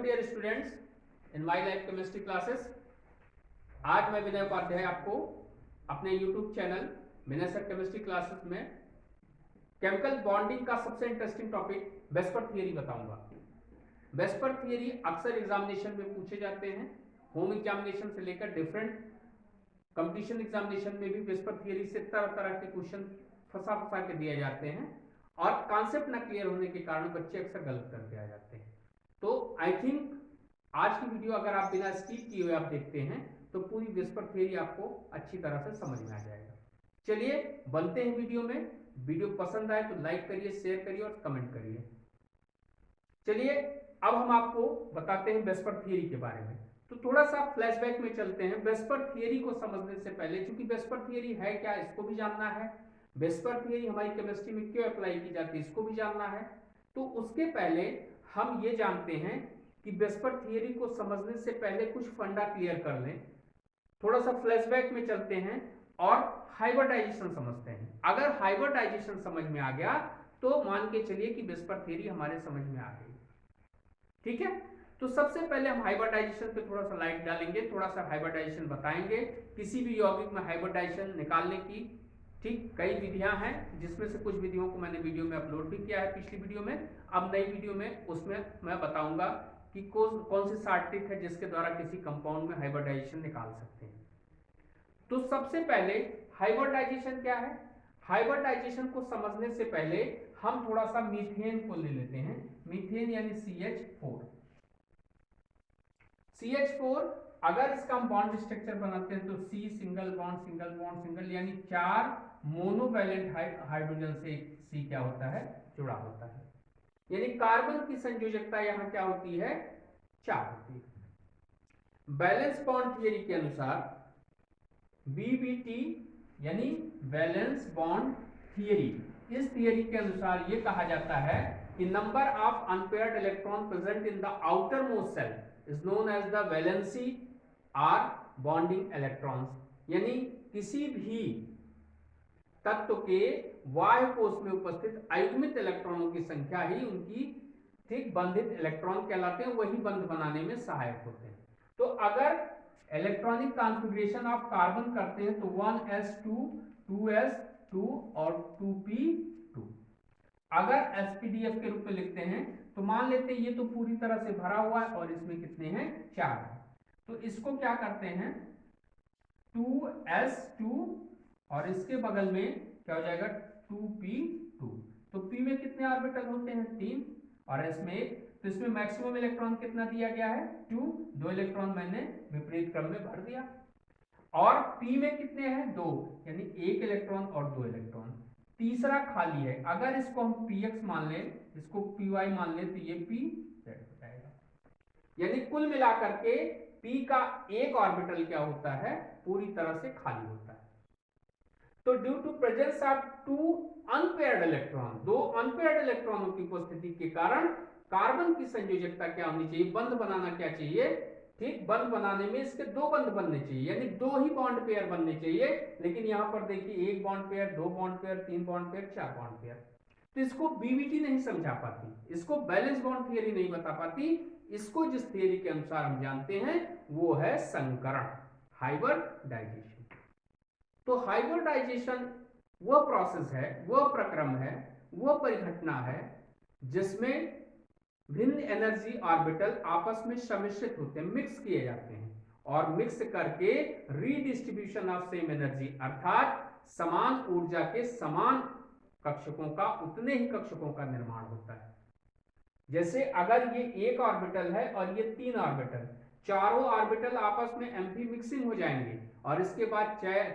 Dear students in my life chemistry classes. आज मैं विनय उपाध्याय आपको अपने YouTube channel Vinay sir chemistry classes में केमिकल बॉन्डिंग का सबसे इंटरेस्टिंग टॉपिक वेस्पर थियरी बताऊंगा। वेस्पर थियरी अक्सर एग्जामिनेशन में पूछे जाते हैं, होम एग्जामिनेशन से लेकर डिफरेंट कंपटीशन एग्जामिनेशन में भी वेस्पर थियरी से तरह तरह के क्वेश्चन फंसा के दिए जाते हैं और कॉन्सेप्ट ना क्लियर होने के कारण बच्चे अक्सर गलत करके आ जाते हैं। तो आई थिंक आज की वीडियो अगर आप बिना स्किप किए हुए आप देखते हैं तो पूरी वेस्पर थियरी आपको अच्छी तरह से समझ में आ जाएगा। चलिए बनते हैं वीडियो में। वीडियो पसंद आए तो लाइक करिए, शेयर करिए और कमेंट करिए। चलिए अब हम आपको बताते हैं वेस्पर थियरी के बारे में। तो थोड़ा सा फ्लैशबैक में चलते हैं। वेस्पर थियरी को समझने से पहले, क्योंकि वेस्पर थियरी है क्या इसको भी जानना है, वेस्पर थियरी हमारी केमिस्ट्री में क्यों अप्लाई की जाती है इसको भी जानना है। तो उसके पहले हम ये जानते हैं कि वेस्पर थियरी को समझने से पहले कुछ फंडा क्लियर कर लें। थोड़ा सा फ्लैशबैक में चलते हैं और हाइब्रिडाइजेशन समझते हैं। अगर हाइब्रिडाइजेशन समझ में आ गया तो मान के चलिए कि वेस्पर थियरी हमारे समझ में आ गई। ठीक है, तो सबसे पहले हम हाइब्रिडाइजेशन पे थोड़ा सा लाइट डालेंगे, थोड़ा सा हाइब्रिडाइजेशन बताएंगे, किसी भी यौगिक में हाइब्रिडाइजेशन निकालने की। ठीक, कई विधियां हैं जिसमें से कुछ विधियों को मैंने वीडियो में अपलोड भी किया है पिछली वीडियो में। अब नई वीडियो में उसमें मैं बताऊंगा कि कौन सी शार्ट ट्रिक है जिसके द्वारा किसी कंपाउंड में हाइब्रिडाइजेशन निकाल सकते हैं। तो सबसे पहले हाइब्रिडाइजेशन क्या है? हाइब्रिडाइजेशन को समझने से पहले हम थोड़ा सा मीथेन को ले लेते हैं। मीथेन यानी CH4। CH4 अगर इसका हम बॉन्ड स्ट्रक्चर बनाते हैं तो C single bond single bond single, यानी 4 मोनोवैलेंट हाइड्रोजन से C क्या होता है, जुड़ा होता है। यानी कार्बन की संयोजकता यहां क्या होती है, 4 होती है। बैलेंस बॉन्ड थियरी के अनुसार BBT यानी बैलेंस बॉन्ड थियरी, इस थियरी के अनुसार यह कहा जाता है कि number of unpaired electron present in the outermost shell is known as the valency or bonding electrons। यानी किसी भी तत्व के बाह्य कोश में उपस्थित अयुग्मित इलेक्ट्रॉनों की संख्या ही उनकी ठीक बंधित इलेक्ट्रॉन कहलाते हैं, वही बंध बनाने में सहायक होते हैं। तो अगर इलेक्ट्रॉनिक कॉन्फ़िगरेशन ऑफ कार्बन करते हैं तो 1s2 2s2 और 2p2। अगर SPDF के रूप में लिखते हैं तो मान लेते हैं ये तो पूरी तरह से भरा हुआ है और इसमें कितने हैं, 4 है। तो इसको क्या करते हैं 2s2 और इसके बगल में क्या हो जाएगा 2p2। तो p में कितने ऑर्बिटल होते हैं, 3 और s में 1। तो इसमें मैक्सिमम इलेक्ट्रॉन कितना दिया गया है, 2। 2 इलेक्ट्रॉन मैंने विपरीत क्रम में भर दिया। और p में कितने हैं, 2, यानी 1 इलेक्ट्रॉन और 2 इलेक्ट्रॉन। तीसरा खाली है, अगर इसको हम px मान लें, इसको py मान लें तो ये pz हो जाएगा। यानी कुल मिलाकर के p का एक ऑर्बिटल क्या होता है, पूरी तरह से खाली होता है। तो due to presence of 2 unpaired electron, 2 unpaired इलेक्ट्रॉनों की उपस्थिति के कारण कार्बन की संयोजकता क्या होनी चाहिए, बंध बनाना क्या चाहिए, ठीक, बंध बनाने में इसके 2 बंध बनने चाहिए, यानी 2 ही बॉन्ड पेयर बनने चाहिए। लेकिन यहां पर देखिए 1 bond pair, 2 bond pair, 3 bond pair, 4 bond pair. तो इसको BBT नहीं समझा पाती, इसको बैलेंस बॉन्ड थियरी नहीं बता पाती। इसको जिस थियरी के अनुसार हम जानते हैं वो है संकरण, हाइब्रिडाइजेशन। तो हाइब्रिडाइजेशन वह प्रोसेस है, वह प्रक्रम है, वह परिघटना है जिसमें भिन्न एनर्जी ऑर्बिटल आपस में सम्मिश्रित होते हैं, मिक्स किए जाते हैं और मिक्स करके रीडिस्ट्रीब्यूशन ऑफ सेम एनर्जी, अर्थात समान ऊर्जा के समान कक्षकों का, उतने ही कक्षकों का निर्माण होता है। जैसे अगर ये एक ऑर्बिटल है और ये 3 ऑर्बिटल, चारों ऑर्बिटल आपस में एम्फी मिक्सिंग हो जाएंगे और इसके बाद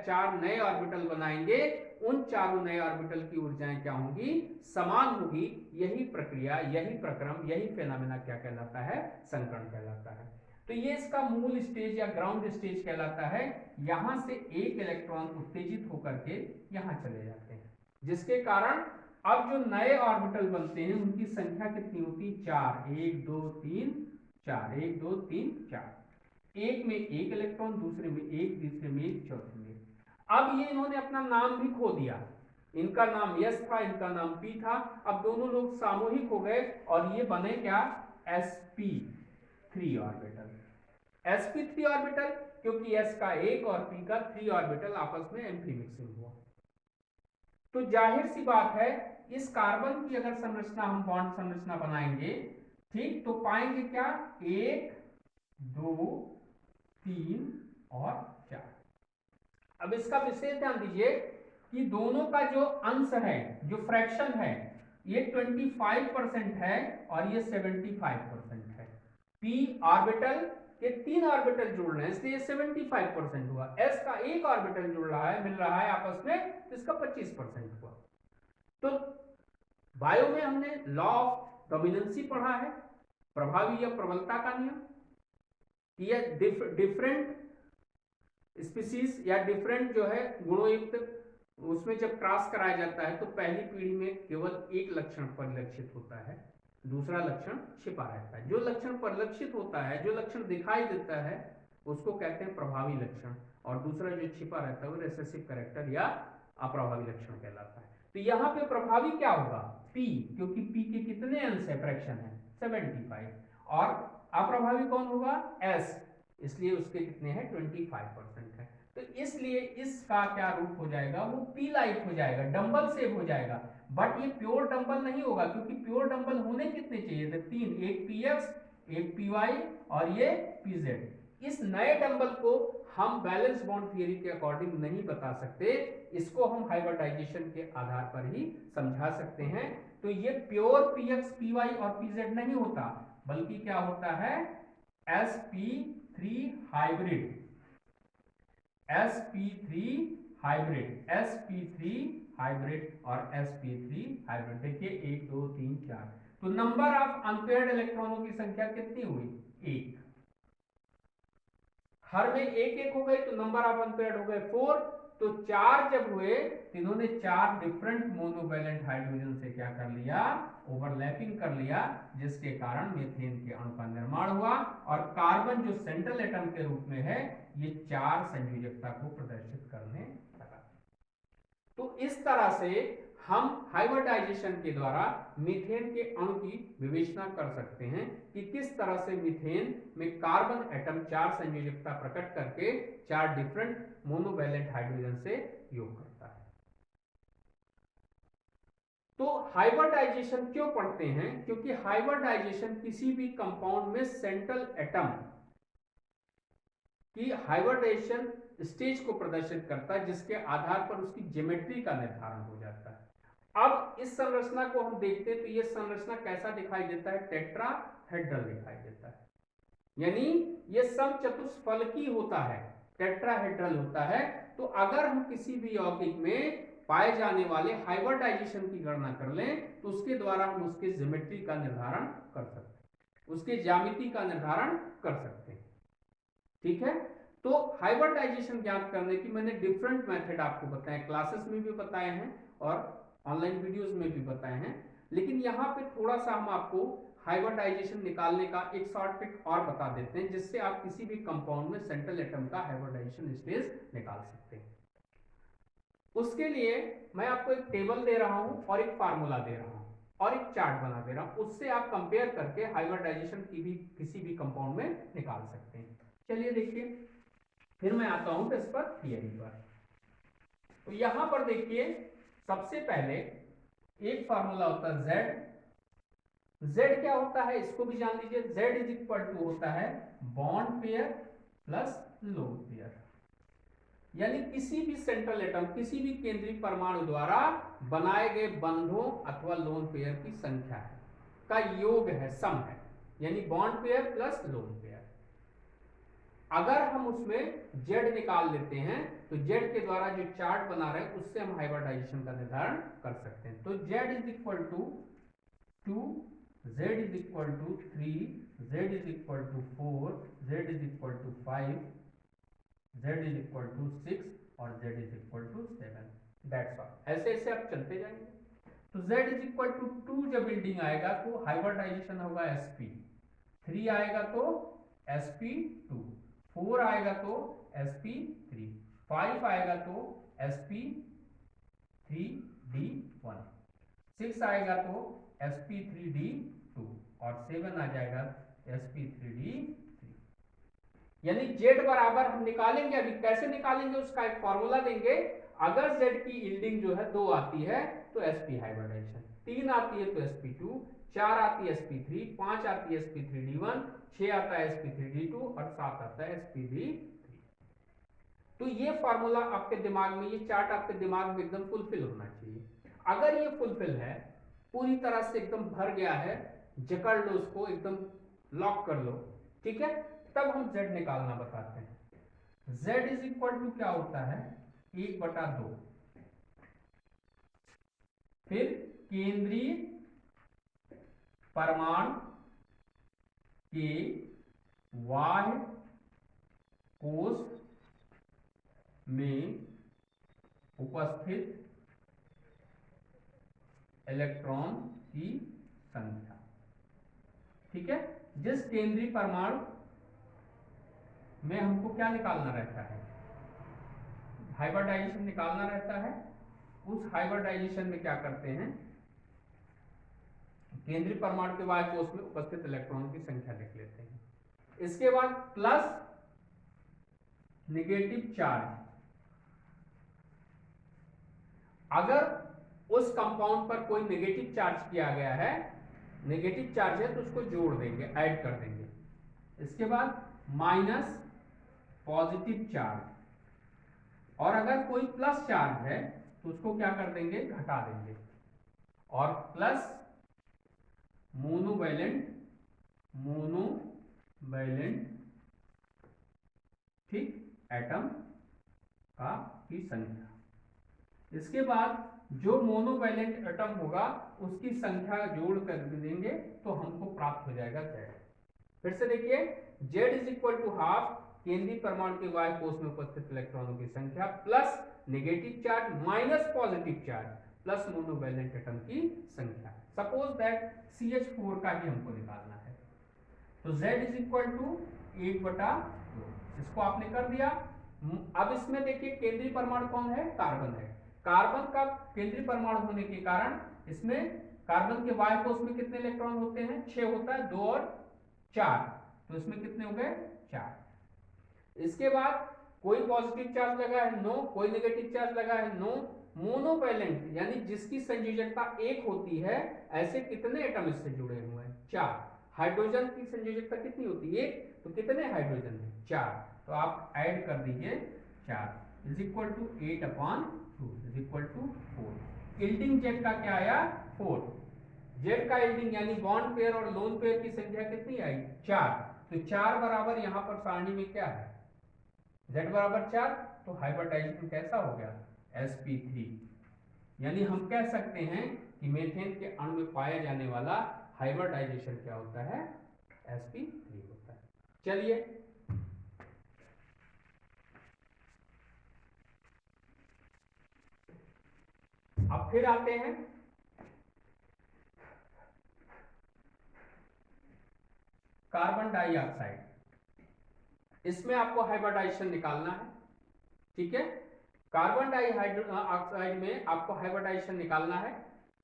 4 नए ऑर्बिटल बनाएंगे। उन चारों नए ऑर्बिटल की ऊर्जाएं क्या होंगी, समान होगी। यही प्रक्रिया, यही प्रक्रम, यही फेनोमेना क्या कहलाता है, संकरण कहलाता है। तो ये इसका मूल स्टेज या ग्राउंड स्टेज कहलाता है। यहां से एक इलेक्ट्रॉन उत्तेजित होकर के यहां चले जाते हैं, जिसके कारण अब जो नए ऑर्बिटल बनते हैं उनकी संख्या कितनी होती है, 4। 1 2 3 4, 1 2 3 4। एक में एक इलेक्ट्रॉन, दूसरे में एक, तीसरे में एक, चौथे में। अब ये इन्होंने अपना नाम भी खो दिया, इनका नाम यस था, इनका नाम पी था। अब दोनों लोग सामूहिक हो गए और ये बने क्या, sp। 3 ऑर्बिटल। sp3 ऑर्बिटल क्योंकि s का 1 और p का 3 ऑर्बिटल आपस में एम्फी मिक्सिंग हुआ। तो जाहिर सी बात है इस कार्बन की अगर संरचना हम बॉन्ड संरचना बनाएंगे, ठीक, तो पाएंगे क्या, 1 2 3 और 4। अब इसका विशेष ध्यान दीजिए कि दोनों का जो अंश है, जो फ्रैक्शन है, ये 25% है और ये 75% है। p ऑर्बिटल के 3 ऑर्बिटल जुड़ रहे हैं इसलिए 75% हुआ। s का 1 ऑर्बिटल जुड़ रहा है, मिल रहा है आपस में, तो इसका 25% हुआ। तो बायो में हमने लॉ ऑफ डोमिनेंसी पढ़ा है, प्रभावी या प्रबलता का नियम, कि यह डिफरेंट स्पीसीज या डिफरेंट जो है गुणों युक्त उसमें जब क्रॉस कराया जाता है तो पहली पीढ़ी में केवल एक लक्षण परिलक्षित होता है, दूसरा लक्षण छिपा रहता है। जो लक्षण परिलक्षित होता है, जो लक्षण दिखाई देता है, उसको कहते हैं प्रभावी लक्षण, और दूसरा जो छिपा रहता है वो रिसेसिव कैरेक्टर या अप्रभावी लक्षण कहलाता है। तो यहाँ पे प्रभावी क्या होगा, P, क्योंकि P के कितने अंश है, फ्रैक्शन है 75, और अप्रभावी कौन होगा, S, इसलिए उसके कितने हैं 25% है। तो इसलिए इसका क्या रूप हो जाएगा, वो पी लाइक हो जाएगा, डंबल शेप हो जाएगा। बट ये प्योर डंबल नहीं होगा क्योंकि प्योर डंबल होने कितने चाहिए थे, 3, एक px, एक py और ये pz। इस नए डंबल को हम बैलेंस बॉन्ड थियरी के अकॉर्डिंग नहीं बता सकते, इसको हम हाइब्रिडाइजेशन के आधार पर ही समझा सकते हैं। तो ये प्योर px, py और pz नहीं होता, बल्कि क्या होता है, sp3 hybrid, sp3 hybrid, sp3 hybrid और sp3 हाइब्रिड। देखिए 1 2 3 4, तो नंबर ऑफ अनपेयर्ड इलेक्ट्रॉनों की संख्या कितनी हुई, 1। हर में एक एक हो गए तो नंबर ऑफ अनपेयर्ड हो गए 4। तो 4 जब हुए तो इन्होंने 4 डिफरेंट मोनोवैलेंट हाइड्रोजन से क्या कर लिया, ओवरलैपिंग कर लिया, जिसके कारण मीथेन के अणु का निर्माण हुआ। और कार्बन जो सेंट्रल एटम के रूप में है, ये 4 संयोजकता को प्रदर्शित करने लगा। तो इस तरह से हम हाइब्रिडाइजेशन के द्वारा मीथेन के अणु की विवेचना कर सकते हैं कि किस तरह से मीथेन में कार्बन एटम 4 संयोजकता प्रकट करके 4 डिफरेंट मोनोवैलेंट हाइड्रोजन से योग करता है। तो हाइब्रिडाइजेशन क्यों पढ़ते हैं, क्योंकि हाइब्रिडाइजेशन किसी भी कंपाउंड में सेंट्रल एटम की हाइब्रिडाइजेशन स्टेज को प्रदर्शित करता है, जिसके आधार पर उसकी ज्योमेट्री का निर्धारण हो जाता है। अब इस संरचना को हम देखते हैं तो यह संरचना कैसा दिखाई देता है, टेट्राहेड्रल दिखाई देता है, यानी यह समचतुष्फलकी होता है, टेट्राहेड्रल होता है। तो अगर हम किसी भी यौगिक में पाए जाने वाले हाइब्रिडाइजेशन की गणना कर लें तो उसके द्वारा हम उसके ज्योमेट्री का निर्धारण कर सकते हैं, उसके ज्यामिति का निर्धारण कर सकते हैं। ठीक है, तो हाइब्रिडाइजेशन ज्ञात करने की मैंने डिफरेंट मेथड आपको बताए, क्लासेस में भी बताए हैं और ऑनलाइन वीडियोस में भी बताए हैं। लेकिन यहाँ पे थोड़ा सा हम आपको हाइब्रिडाइजेशन निकालने का एक शॉर्ट ट्रिक और बता देते हैं, जिससे आप किसी भी कंपाउंड में सेंट्रल एटम का हाइब्रिडाइजेशन स्टेज निकाल सकते हैं। उसके लिए मैं आपको एक टेबल दे रहा हूं और एक फार्मूला दे रहा हूं और एक चार्ट बना दे रहा हूं, उससे आप कंपेयर करके हाइब्रिडाइजेशन की भी किसी भी कंपाउंड में निकाल सकते हैं। चलिए देखिए, फिर मैं आता हूं इस पर थियरी पर। तो यहां पर देखिए, सबसे पहले एक फार्मूला होता है Z क्या होता है इसको भी जान लीजिए, Z इज इक्वल टू होता है bond pair plus lone pair, यानी किसी भी सेंट्रल एटम, किसी भी केंद्रीय परमाणु द्वारा बनाए गए बंधों अथवा लोन पेयर की संख्या है का योग है, सम है, यानी bond pair plus lone pair. अगर हम उसमें Z निकाल लेते हैं तो Z के द्वारा जो चार्ट बना रहे हैं उससे हम हाइब्रिडाइजेशन का निर्धारण कर सकते हैं। तो Z is equal to 2, Z is equal to 3, Z is equal to 4, Z is equal to 5, Z is equal to 6 और Z is equal to 7। That's all. ऐसे ऐसे आप चलते जाएंगे। तो Z इज इक्वल टू 2 जब बिल्डिंग आएगा तो हाइब्रिडाइजेशन होगा sp, 3 आएगा तो sp2, 4 आएगा तो sp3, 5 आएगा तो sp3d1, 6 आएगा तो sp3d2 और 7 आ जाएगा sp3d3। यानी Z बराबर हम निकालेंगे, अभी कैसे निकालेंगे उसका एक फॉर्मूला देंगे। अगर Z की यील्डिंग जो है 2 आती है तो sp हाइब्रिडाइजेशन, 3 आती है तो sp2, 4 आती है sp3, 5 आती है sp3d1, 6 आता है sp3d2 और 7 आता है sp3। तो ये फॉर्मूला आपके दिमाग में, ये चार्ट आपके दिमाग में एकदम फुलफिल होना चाहिए। अगर ये फुलफिल है, पूरी तरह से एकदम भर गया है, जकड़ लो उसको, एकदम लॉक कर लो, ठीक है, तब हम Z निकालना बताते हैं। Z इज इक्वल टू क्या होता है, 1/2, फिर केंद्रीय परमाणु के बाह्य कोश में उपस्थित इलेक्ट्रॉन की संख्या, ठीक है। जिस केंद्रीय परमाणु में हमको क्या निकालना रहता है, हाइब्रिडाइजेशन निकालना रहता है, उस हाइब्रिडाइजेशन में क्या करते हैं, केंद्रीय परमाणु के बाह्य कोश में उपस्थित इलेक्ट्रॉन की संख्या लिख लेते हैं। इसके बाद प्लस नेगेटिव चार्ज, अगर उस कंपाउंड पर कोई नेगेटिव चार्ज किया गया है, नेगेटिव चार्ज है तो उसको जोड़ देंगे, ऐड कर देंगे। इसके बाद माइनस पॉजिटिव चार्ज, और अगर कोई प्लस चार्ज है तो उसको क्या कर देंगे, घटा देंगे। और प्लस मोनोवैलेंट ठीक एटम की संख्या। इसके बाद जो मोनोवैलेंट एटम होगा उसकी संख्या जोड़ कर देंगे तो हमको प्राप्त हो जाएगा Z। फिर से देखिए, Z is equal to half केंद्रीय परमाणु के बाह्य कोश में उपस्थित इलेक्ट्रॉनों की संख्या plus negative charge minus positive charge plus monovalent atom की संख्या। सपोज दैट CH4 का ही हमको निकालना है, तो Z इज इक्वल टू 1/2, इसको आपने कर दिया। अब इसमें देखिए केंद्रीय परमाणु कौन है, कार्बन है। कार्बन का केंद्रीय परमाणु होने के कारण इसमें कार्बन के बाह्य कोश में कितने इलेक्ट्रॉन होते हैं, 6 होता है, 2 और 4, तो इसमें कितने हो गए, 4। इसके बाद कोई पॉजिटिव चार्ज लगा है, नो, कोई नेगेटिव चार्ज लगा है, नो। मोनोवैलेंट यानी जिसकी संयोजकता 1 होती है, ऐसे कितने एटम इससे जुड़े हुए हैं, 4। हाइड्रोजन की संयोजकता कितनी होती है, 1, तो कितने हाइड्रोजन है, 4, तो आप ऐड कर दीजिए 4 is equal to 8/2 is equal to 4। Yielding Z का क्या आया, 4। जेड का यील्डिंग यानी बॉन्ड पेयर और लोन पेयर की संख्या कितनी आई, 4, तो 4 बराबर यहां पर सारणी में क्या है, Z बराबर 4, तो हाइब्रिडाइजेशन कैसा हो गया, sp3। यानी हम कह सकते हैं कि मीथेन के अणु में पाया जाने वाला हाइब्रिडाइजेशन क्या होता है, sp3 होता है। चलिए अब फिर आते हैं कार्बन डाइऑक्साइड, इसमें आपको हाइब्रिडाइजेशन निकालना है, ठीक है। कार्बन डाइऑक्साइड में आपको हाइब्रिडाइजेशन निकालना है,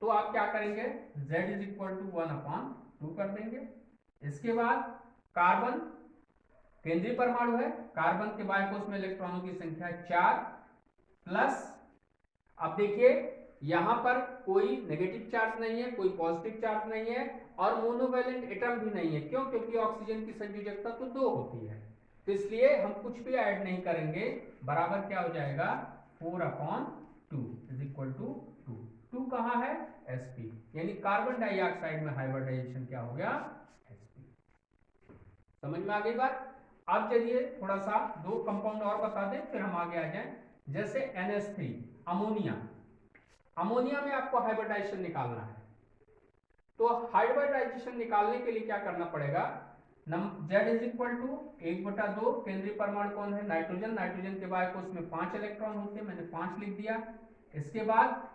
तो आप क्या करेंगे, Z इज इक्वल टू 1/2 कर देंगे। इसके बाद कार्बन केंद्रीय परमाणु है, कार्बन के बाह्य कोश में इलेक्ट्रॉनों की संख्या 4 प्लस, अब देखिए यहां पर कोई नेगेटिव चार्ज नहीं है, कोई पॉजिटिव चार्ज नहीं है, और मोनोवैलेंट एटम भी नहीं है। क्यों, क्योंकि ऑक्सीजन की संयोजकता तो 2 होती है, तो इसलिए हम कुछ भी ऐड नहीं करेंगे, बराबर क्या हो जाएगा, 4/2 इज इक्वल टू 2 कहां है, sp, यानी कार्बन डाइऑक्साइड में हाइब्रिडाइजेशन क्या हो गया, sp। समझ में आ गई बात। अब चलिए थोड़ा सा 2 कंपाउंड और बता दें, फिर हम आगे आ जाएं। जैसे NH3 अमोनिया, अमोनिया में आपको हाइब्रिडाइजेशन निकालना है, तो हाइब्रिडाइजेशन निकालने के लिए क्या करना पड़ेगा, Z इज इक्वल टू 1/2, केंद्रीय परमाणु कौन है, नाइट्रोजन, नाइट्रोजन के बाह्य कोश में 5 इलेक्ट्रॉन होते हैं, मैंने 5 लिख दिया। इसके बाद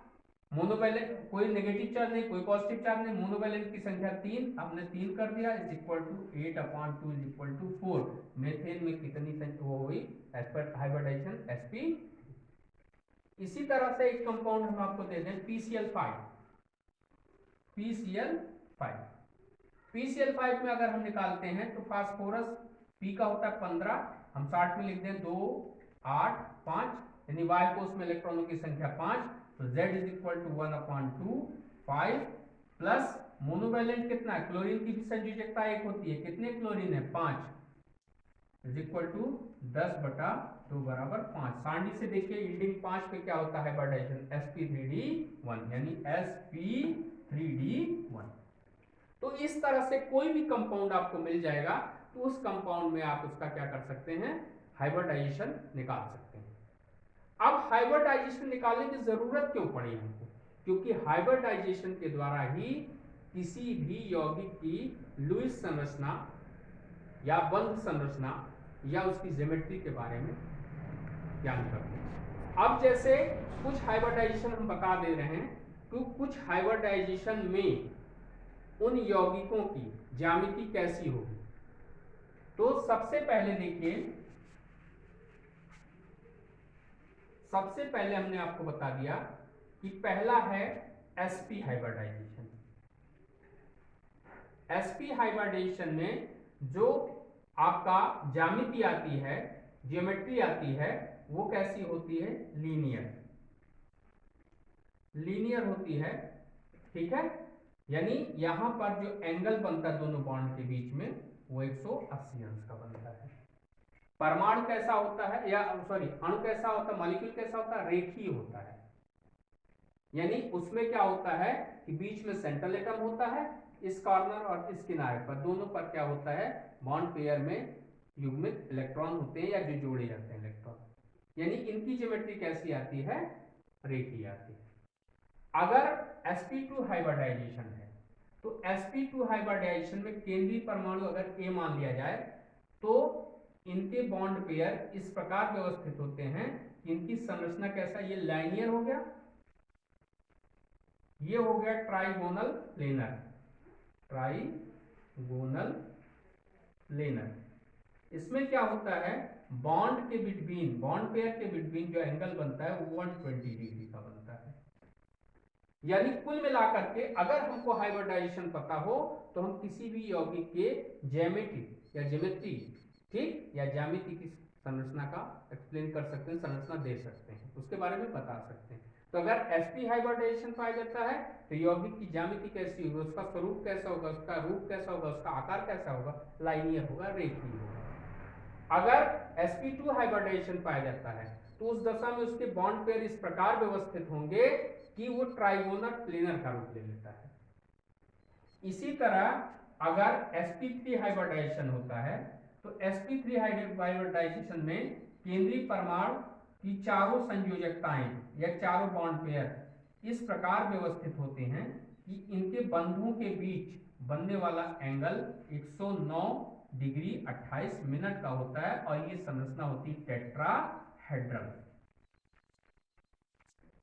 मोनोवैलेंट, कोई नेगेटिव चार्ज नहीं, कोई पॉजिटिव चार्ज नहीं, मोनोवैलेंट की संख्या 3, हमने 3 कर दिया, is equal to 8/2 is equal to 4। Methane में कितनी संख्या वो हुई, एज पर हाइब्रिडाइजेशन sp। इसी तरह से एक कंपाउंड हम आपको दे दें PCl5, PCl5 में अगर हम निकालते हैं तो फास्फोरस P का होता है 15, हम 60 में लिख दें 2 8 5, यानी Y कोष में इलेक्ट्रॉनों की संख्या 5, तो Z is equal to 1/2 5 plus monovalent कितना है, क्लोरीन की भी संयोजकता 1 होती है, कितने क्लोरीन है 5 इज इक्वल टू 10/2 बराबर 5। सारणी से देखिए यील्डिंग 5 पे क्या होता है हाइब्रिडाइजेशन, sp3d1 यानी sp3d1। तो इस तरह से कोई भी कंपाउंड आपको मिल जाएगा तो उस कंपाउंड में आप उसका क्या कर सकते हैं, हाइब्रिडाइजेशन निकाल सकते हैं। अब हाइब्रिडाइजेशन निकालने की जरूरत क्यों पड़ी हमको, क्योंकि हाइब्रिडाइजेशन के द्वारा ही किसी भी यौगिक की लुईस संरचना या बंध संरचना या उसकी ज्योमेट्री के बारे में ज्ञान करते हैं। अब जैसे कुछ हाइब्रिडाइजेशन हम बता दे रहे हैं, तो कुछ हाइब्रिडाइजेशन में उन यौगिकों की ज्यामिति कैसी होगी। तो सबसे पहले देखिए, सबसे पहले हमने आपको बता दिया कि पहला है sp हाइब्रिडाइजेशन। sp हाइब्रिडाइजेशन में जो आपका ज्यामिति आती है, ज्योमेट्री आती है, वो कैसी होती है, लीनियर होती है, ठीक है। यानी यहां पर जो एंगल बनता है दोनों बॉन्ड के बीच में वो 180 अंश का बनता है। परमाणु कैसा होता है, या सॉरी अणु कैसा होता है, मॉलिक्यूल कैसा होता है, रेखीय होता है। यानी उसमें क्या होता है कि बीच में सेंट्रल एटम होता है, इस कॉर्नर और इस किनारे पर दोनों पर क्या होता है, बॉन्ड पेयर में युग्मित इलेक्ट्रॉन होते हैं या जो जोड़े जाते हैं इलेक्ट्रॉन। यानी इनकी ज्योमेट्री कैसी आती है, रेखीय आती है। अगर sp2 हाइब्रिडाइजेशन है तो sp2 हाइब्रिडाइजेशन में केंद्रीय परमाणु अगर A मान लिया जाए तो इनके बॉन्ड पेयर इस प्रकार व्यवस्थित होते हैं कि इनकी संरचना कैसा, ये लाइनियर हो गया, ये हो गया ट्राइगोनल प्लेनर, ट्राइगोनल प्लेनर। इसमें क्या होता है, बॉन्ड के बिटवीन, बॉन्ड पेयर के बिटवीन जो एंगल बनता है वो 120 डिग्री का बनता है। यानी कुल मिलाकर के अगर हमको हाइब्रिडाइजेशन पता हो तो हम किसी भी यौगिक के ज्यामिति या ज्योमेट्री, ठीक, या ज्यामिति की संरचना का एक्सप्लेन कर सकते हैं, संरचना दे सकते हैं, उसके बारे में बता सकते हैं। तो अगर sp हाइब्रिडाइजेशन पाया जाता है तो यौगिक की ज्यामिति कैसी होगी, उसका स्वरूप कैसा होगा, उसका रूप कैसा होगा, उसका आकार कैसा होगा, लाइनियर होगा, रेखीय होगा। अगर sp2 हाइब्रिडाइजेशन पाया जाता है तो उस दशा में उसके बॉन्ड पेयर इस प्रकार व्यवस्थित होंगे कि वो ट्राइगोनल प्लेनर का रूप ले लेता है। इसी तरह अगर sp3 हाइब्रिडाइजेशन होता है तो sp3 हाइब्रिडाइजेशन में केंद्रीय परमाणु की चारों संयोजकताएं या चारों बॉन्ड पेयर इस प्रकार व्यवस्थित होते हैं कि इनके बंधों के बीच बनने वाला एंगल 109 डिग्री 28 मिनट का होता है और ये संरचना होती है टेट्राहेड्रल।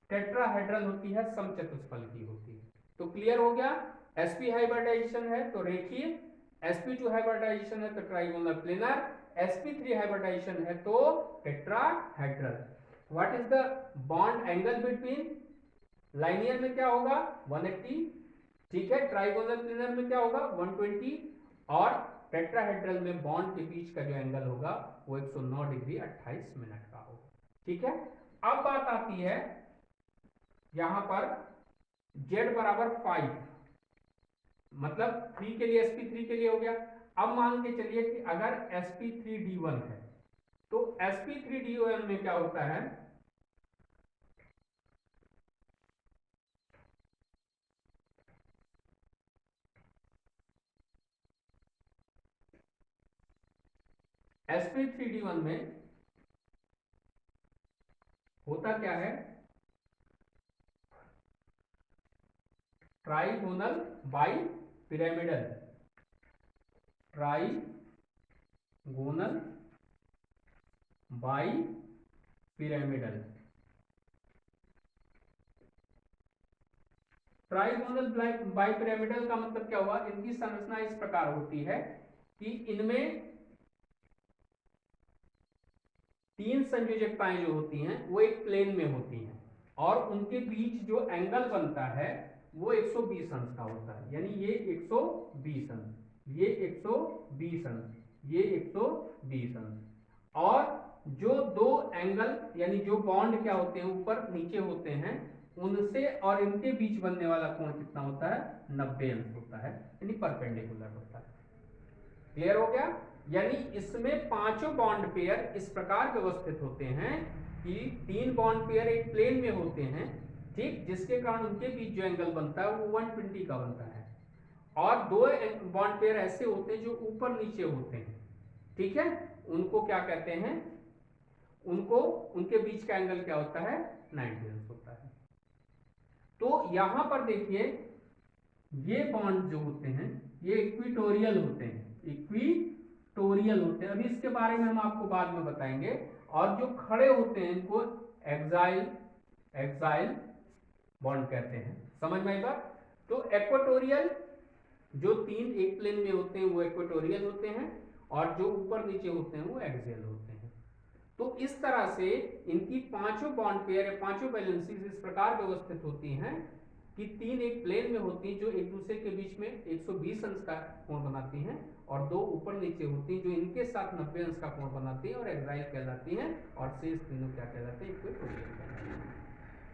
टेट्राहेड्रल होती है, समचतुष्फल की होती है। तो क्लियर हो गया, sp हाइब्रिडाइजेशन है तो रेखीय, sp2 हाइब्रिडाइजेशन है तो ट्राइगोनल प्लेनर, sp3 हाइब्रिडाइजेशन है तो tetrahedral. What is the bond angle between, linear में क्या होगा 180, ठीक है, ट्राइगोनल प्लेनर में क्या होगा 120 और टेट्राहेड्रल में बॉन्ड के बीच का जो एंगल होगा वो 109 डिग्री 28 मिनट का होगा, ठीक है। अब बात आती है यहां पर z बराबर 5, मतलब 3 के लिए sp3 के लिए हो गया। अब मान के चलिए कि अगर sp3d1 है तो sp3d1 में क्या होता है, sp3d1 में होता क्या है, trigonal bi pyramidal, trigonal bi pyramidal. Trigonal bi pyramidal का मतलब क्या हुआ, इनकी संरचना इस प्रकार होती है कि इनमें 3 संयोजकताएं जो होती हैं वो एक प्लेन में होती हैं और उनके बीच जो एंगल बनता है वो 120 अंश का होता है, यानी ये 120 अंश। ये 120 अंश, ये 120 अंश। और जो दो एंगल यानी जो बॉन्ड क्या होते हैं ऊपर नीचे होते हैं, उनसे और इनके बीच बनने वाला कोण कितना होता है, 90 अंश होता है, यानी परपेंडिकुलर होता है। क्लियर हो गया? यानी इसमें पांचों बॉन्ड पेयर इस प्रकार व्यवस्थित होते हैं कि 3 बॉन्ड पेयर एक प्लेन में होते हैं, ठीक, जिसके कारण उनके बीच जो एंगल बनता है वो 120 का बनता है। और 2 बॉन्ड पेयर ऐसे होते हैं जो ऊपर नीचे होते हैं, ठीक है, उनको क्या कहते हैं, उनको उनके बीच का एंगल क्या होता है, 90 अंश होता है। तो यहां पर देखिए ये बॉन्ड जो होते हैं ये इक्विटोरियल होते हैं, इक्विटोरियल होते हैं। अभी इसके बारे में हम आपको बाद में बताएंगे। और जो खड़े होते हैं इनको एक्साइल, एक्साइल बॉन्ड कहते हैं। समझ में आई बात? तो इक्वेटोरियल जो 3 एक प्लेन में होते हैं वो इक्वेटोरियल होते हैं, और जो ऊपर नीचे होते हैं वो एक्सियल होते हैं। तो इस तरह से इनकी पांचों बॉन्ड पेयर या पांचों बैलेंसेस इस प्रकार व्यवस्थित होती हैं कि 3 एक प्लेन में होती हैं जो एक दूसरे के बीच में 120 अंश का कोण बनाती हैं, और 2 ऊपर नीचे होती हैं जो इनके साथ 90 अंश का कोण बनाती हैं और एक्साइल कहलाती हैं, और शेष तीनों क्या कहलाते हैं, इक्वेटोरियल कहलाते हैं।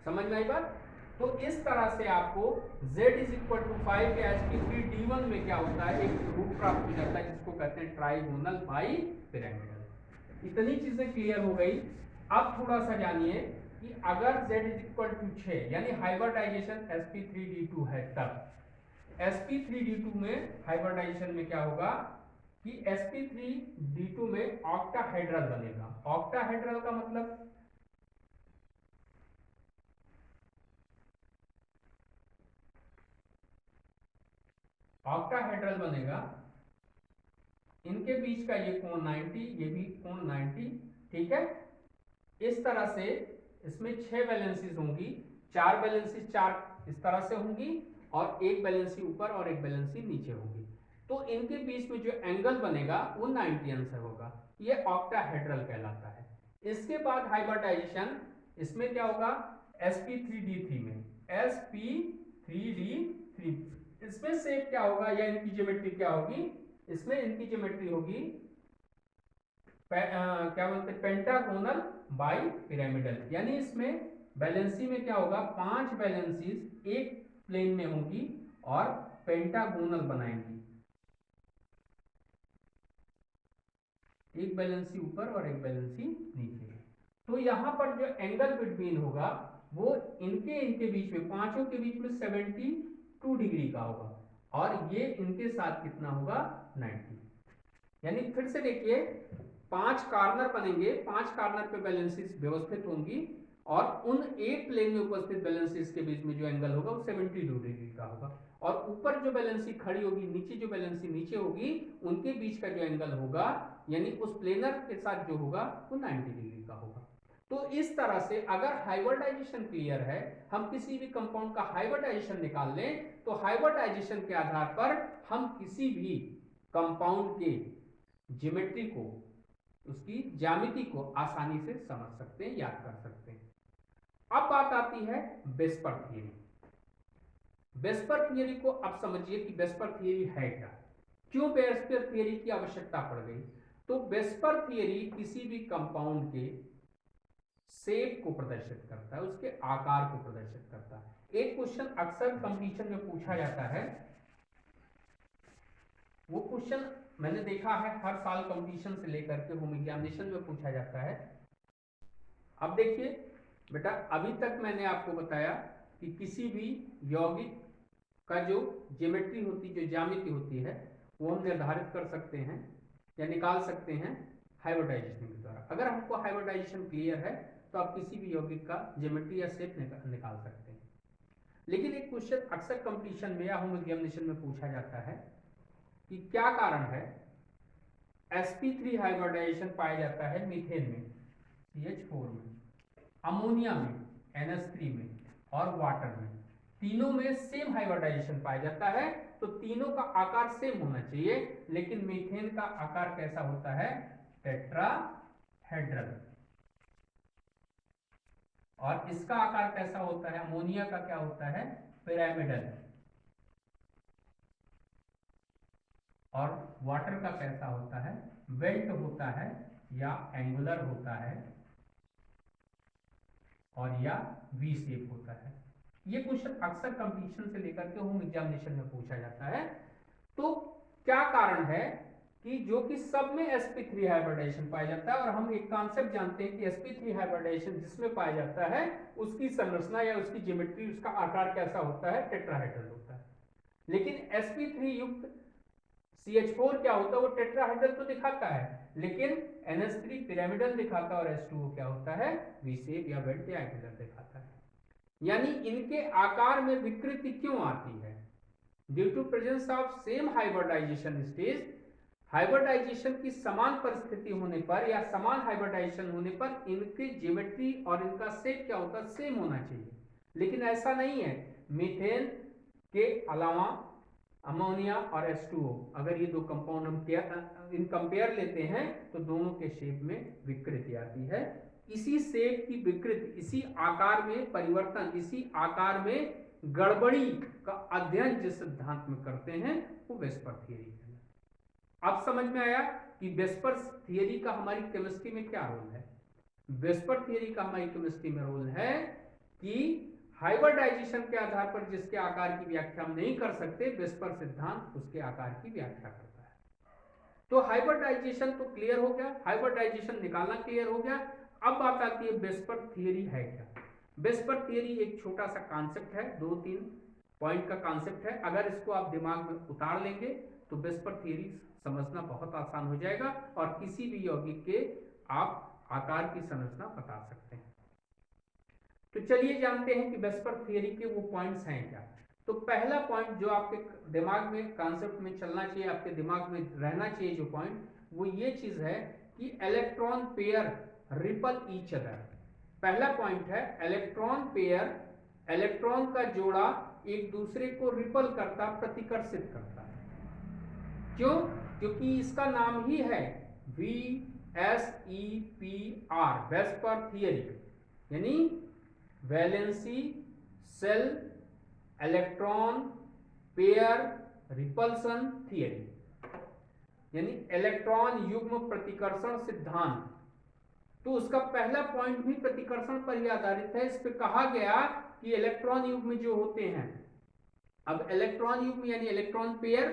समझ में आई बात? तो इस तरह से आपको z इज इक्वल टू 5 या sp3d1 में क्या होता है, एक रूप प्राप्त हो जाता है जिसको कहते हैं ट्राइगोनल बाई पिरामिडल। इतनी चीजें क्लियर हो गई। अब थोड़ा सा जानिए कि अगर z इज इक्वल टू 6 यानी हाइब्रिडाइजेशन sp3d2 है, तब sp3d2 में हाइब्रिडाइजेशन में क्या होगा कि sp3d2 में ऑक्टाहेड्रल बनेगा। ऑक्टाहेड्रल का मतलब ऑक्टाहेड्रल बनेगा, इनके बीच का ये कोण 90, ये भी कोण 90, ठीक है। इस तरह से इसमें 6 बैलेंसेस होंगी, 4 बैलेंसेस 4 इस तरह से होंगी और एक बैलेंसी ऊपर और एक बैलेंसी नीचे होगी। तो इनके बीच में जो एंगल बनेगा वो 90 अंश होगा, ये ऑक्टाहेड्रल कहलाता है। इसके बाद हाइब्रिडाइजेशन, इसमें क्या होगा, sp3d3 में, sp3d3 इसमें शेप क्या होगा या इनकी ज्योमेट्री क्या होगी, इसमें इनकी ज्योमेट्री होगी क्या बोलते हैं, पेंटागोनल बाई पिरामिडल। यानी इसमें बैलेंसी में क्या होगा, 5 बैलेंसीज एक प्लेन में होंगी और पेंटागोनल बनाएंगी, एक बैलेंसी ऊपर और एक बैलेंसी नीचे। तो यहां पर जो एंगल बिटवीन होगा वो इनके बीच में, पांचों के बीच में 72 डिग्री का होगा, और ये इनके साथ कितना होगा, 90। यानी फिर से देखिए 5 कॉर्नर बनेंगे, 5 कॉर्नर पे बैलेंसेस व्यवस्थित होंगी, और उन एक प्लेन में उपस्थित बैलेंसेस के बीच में जो एंगल होगा वो 72 डिग्री का होगा, और ऊपर जो बैलेंसी खड़ी होगी, नीचे जो बैलेंसी नीचे होगी, उनके बीच का जो एंगल होगा यानी उस प्लेनर के साथ जो होगा वो 90 डिग्री का होगा। तो इस तरह से अगर हाइब्रिडाइजेशन क्लियर है, हम किसी भी कंपाउंड का हाइब्रिडाइजेशन निकाल लें, तो हाइब्रिडाइजेशन के आधार पर हम किसी भी कंपाउंड के ज्योमेट्री को, उसकी ज्यामिति को आसानी से समझ सकते हैं, याद कर सकते हैं। अब बात आती है वेस्पर थियरी। वेस्पर थियरी को अब समझिए कि वेस्पर थियरी है क्या, क्यों वेस्पर थियरी की आवश्यकता पड़ गई। तो वेस्पर थियरी किसी भी कंपाउंड के शेप को प्रदर्शित करता है, उसके आकार को प्रदर्शित करता है। एक क्वेश्चन अक्सर कंपटीशन में पूछा जाता है, वो क्वेश्चन मैंने देखा है हर साल कंपटीशन से लेकर के होम एग्जामिनेशन में पूछा जाता है। अब देखिए बेटा, अभी तक मैंने आपको बताया कि किसी भी यौगिक का जो ज्योमेट्री होती, जो ज्यामिति होती है, वो हम निर्धारित कर सकते हैं या निकाल सकते हैं हाइब्रिडाइजेशन के द्वारा। अगर हमको हाइब्रिडाइजेशन क्लियर है तो आप किसी भी यौगिक का ज्योमेट्री या शेप निकाल सकते हैं। लेकिन एक क्वेश्चन अक्सर कंपटीशन में या होम एग्जामिनेशन में पूछा जाता है कि क्या कारण है sp3 हाइब्रिडाइजेशन पाया जाता है मीथेन में, CH4 में, अमोनिया में, NH3 में, और वाटर में, तीनों में सेम हाइब्रिडाइजेशन पाया जाता है। तो तीनों का आकार सेम होना चाहिए, लेकिन मीथेन का आकार कैसा होता है, टेट्राहेड्रल, और इसका आकार कैसा होता है, अमोनिया का क्या होता है, पिरामिडल। और वाटर का कैसा होता है, वेल्ट होता है या एंगुलर होता है और या वी शेप होता है। ये क्वेश्चन अक्सर कंपटीशन से लेकर के होम एग्जामिनेशन में पूछा जाता है। तो क्या कारण है कि जो कि सब में sp3 हाइब्रिडाइजेशन पाया जाता है, और हम एक कॉन्सेप्ट जानते हैं कि sp3 हाइब्रिडाइजेशन जिसमें पाया जाता है उसकी संरचना या उसकी ज्योमेट्री, उसका आकार कैसा होता है, टेट्राहेड्रल होता है। लेकिन sp3 युक्त CH4 क्या होता है, वो टेट्राहेड्रल तो दिखाता है, लेकिन NH3 पिरामिडल दिखाता है, और H2O क्या होता है, वी शेप या वेल्ट या एंगुलर दिखाता है। यानी इनके आकार में विकृति क्यों आती है? Due to presence of same hybridization stage, hybridization की समान परिस्थिति होने पर या समान हाइब्रिडाइजेशन होने पर इनकी ज्योमेट्री और इनका शेप क्या होता है, सेम होना चाहिए। लेकिन ऐसा नहीं है। मीथेन के अलावा अमोनिया और H2O, अगर ये दो कंपाउंड हम इन कंपेयर लेते हैं तो दोनों के शेप में विकृति आती है। इसी शेप की विकृति, इसी आकार में परिवर्तन, इसी आकार में गड़बड़ी का अध्ययन जिस सिद्धांत में करते हैं वो वेस्पर थियरी है। अब समझ में आया कि वेस्पर थियरी का हमारी केमिस्ट्री में क्या रोल है। वेस्पर थियरी का हमारी केमिस्ट्री में रोल है कि हाइब्रिडाइजेशन के आधार पर जिसके आकार की व्याख्या हम नहीं कर सकते, वेस्पर सिद्धांत उसके आकार की व्याख्या करता है। तो हाइब्रिडाइजेशन तो क्लियर हो गया, हाइब्रिडाइजेशन निकालना क्लियर हो गया। अब बात आती है वेस्पर थियरी है क्या। वेस्पर थियरी एक छोटा सा कॉन्सेप्ट है, 2-3 पॉइंट का कॉन्सेप्ट है। अगर इसको आप दिमाग में उतार लेंगे तो वेस्पर थियरी समझना बहुत आसान हो जाएगा और किसी भी यौगिक के आप आकार की संरचना बता सकते हैं। तो चलिए जानते हैं कि वेस्पर थियरी के वो पॉइंट्स हैं क्या। तो पहला पॉइंट जो आपके दिमाग में कॉन्सेप्ट में चलना चाहिए, आपके दिमाग में रहना चाहिए जो पॉइंट, वो ये चीज है कि electron pair ripple each other. पहला पॉइंट है इलेक्ट्रॉन पेयर, इलेक्ट्रॉन का जोड़ा एक दूसरे को रिपल करता, प्रतिकर्षित करता है। क्यों? क्योंकि इसका नाम ही है VSEPR, वेस्पर थियरी, यानी valency shell electron pair repulsion theory, यानी इलेक्ट्रॉन युग्म प्रतिकर्षण सिद्धांत। तो उसका पहला पॉइंट भी प्रतिकर्षण पर ही आधारित है। इस पर कहा गया कि इलेक्ट्रॉन युग्म जो होते हैं, अब इलेक्ट्रॉन युग्म यानी इलेक्ट्रॉन पेयर,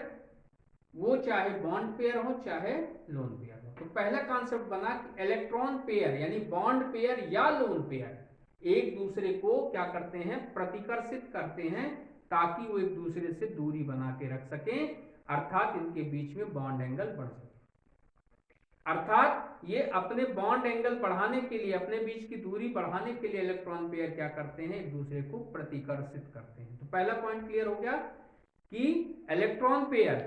वो चाहे बॉन्ड पेयर हो चाहे लोन पेयर हो। तो पहला कॉन्सेप्ट बना कि इलेक्ट्रॉन पेयर यानी बॉन्ड पेयर या लोन पेयर एक दूसरे को क्या करते हैं, प्रतिकर्षित करते हैं, ताकि वो एक दूसरे से दूरी बना के रख सकें, अर्थात इनके बीच में बॉन्ड एंगल बढ़ सके। अर्थात ये अपने बॉन्ड एंगल बढ़ाने के लिए, अपने बीच की दूरी बढ़ाने के लिए इलेक्ट्रॉन पेयर क्या करते हैं, एक दूसरे को प्रतिकर्षित करते हैं। तो पहला पॉइंट क्लियर हो गया कि इलेक्ट्रॉन पेयर,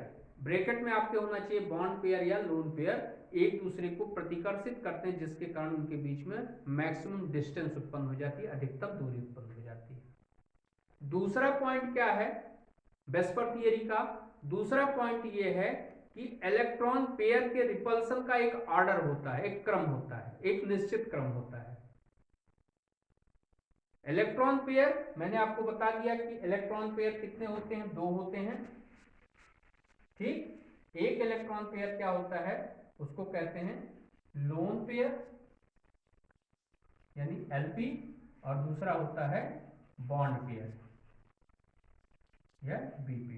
ब्रैकेट में आपके होना चाहिए बॉन्ड पेयर या लोन पेयर, एक दूसरे को प्रतिकर्षित करते हैं, जिसके कारण उनके बीच में मैक्सिमम डिस्टेंस उत्पन्न हो जाती है, अधिकतम दूरी उत्पन्न हो जाती है। दूसरा पॉइंट क्या है वेस्पर थियरी का? दूसरा पॉइंट ये है कि इलेक्ट्रॉन पेयर के रिपल्सन का एक ऑर्डर होता है, एक क्रम होता है, एक निश्चित क्रम होता है। इलेक्ट्रॉन पेयर मैंने आपको बता दिया कि इलेक्ट्रॉन पेयर कितने होते हैं, 2 होते हैं, ठीक। एक इलेक्ट्रॉन पेयर क्या होता है, उसको कहते हैं लोन पेयर यानी LP, और दूसरा होता है बॉन्ड पेयर या BP।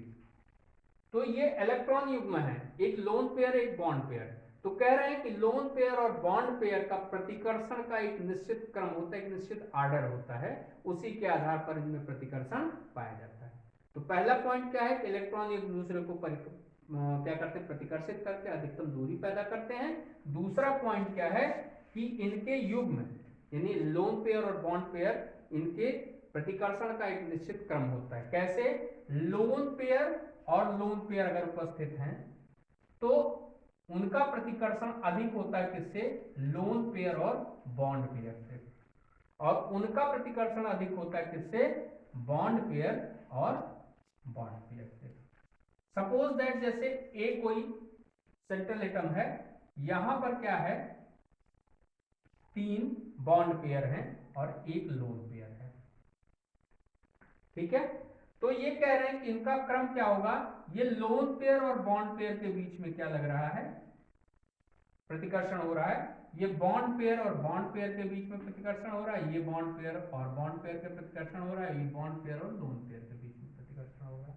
तो ये इलेक्ट्रॉन युग्म है, एक लोन पेयर एक बॉन्ड पेयर। तो कह रहे हैं कि लोन पेयर और बॉन्ड पेयर का प्रतिकर्षण का एक निश्चित क्रम होता है, एक निश्चित आर्डर होता है, उसी के आधार पर इनमें प्रतिकर्षण पाया जाता है। तो पहला पॉइंट क्या है कि इलेक्ट्रॉन एक दूसरे को क्या करते हैं, प्रतिकर्षित करके अधिकतम दूरी पैदा करते हैं। दूसरा पॉइंट क्या है कि इनके युग्म यानी लोन पेयर और बॉन्ड पेयर, इनके प्रतिकर्षण का एक निश्चित क्रम होता है। कैसे? लोन पेयर और लोन पेयर अगर उपस्थित हैं तो उनका प्रतिकर्षण अधिक होता है किससे, लोन पेयर और बॉन्ड पेयर से, और उनका प्रतिकर्षण अधिक होता है किससे, बॉन्ड पेयर और बॉन्ड पेयर से। सपोज दैट जैसे ए कोई सेंट्रल एटम है, यहां पर क्या है, 3 बॉन्ड पेयर हैं और 1 लोन पेयर है, ठीक है। तो ये कह रहे हैं कि इनका क्रम क्या होगा, ये लोन पेयर और बॉन्ड पेयर के बीच में क्या लग रहा है, प्रतिकर्षण हो रहा है। ये बॉन्ड पेयर और बॉन्ड पेयर के बीच में प्रतिकर्षण हो रहा है, ये बॉन्ड पेयर और बॉन्ड पेयर के प्रतिकर्षण हो रहा है, ये बॉन्ड पेयर और लोन पेयर के बीच में प्रतिकर्षण हो रहा है।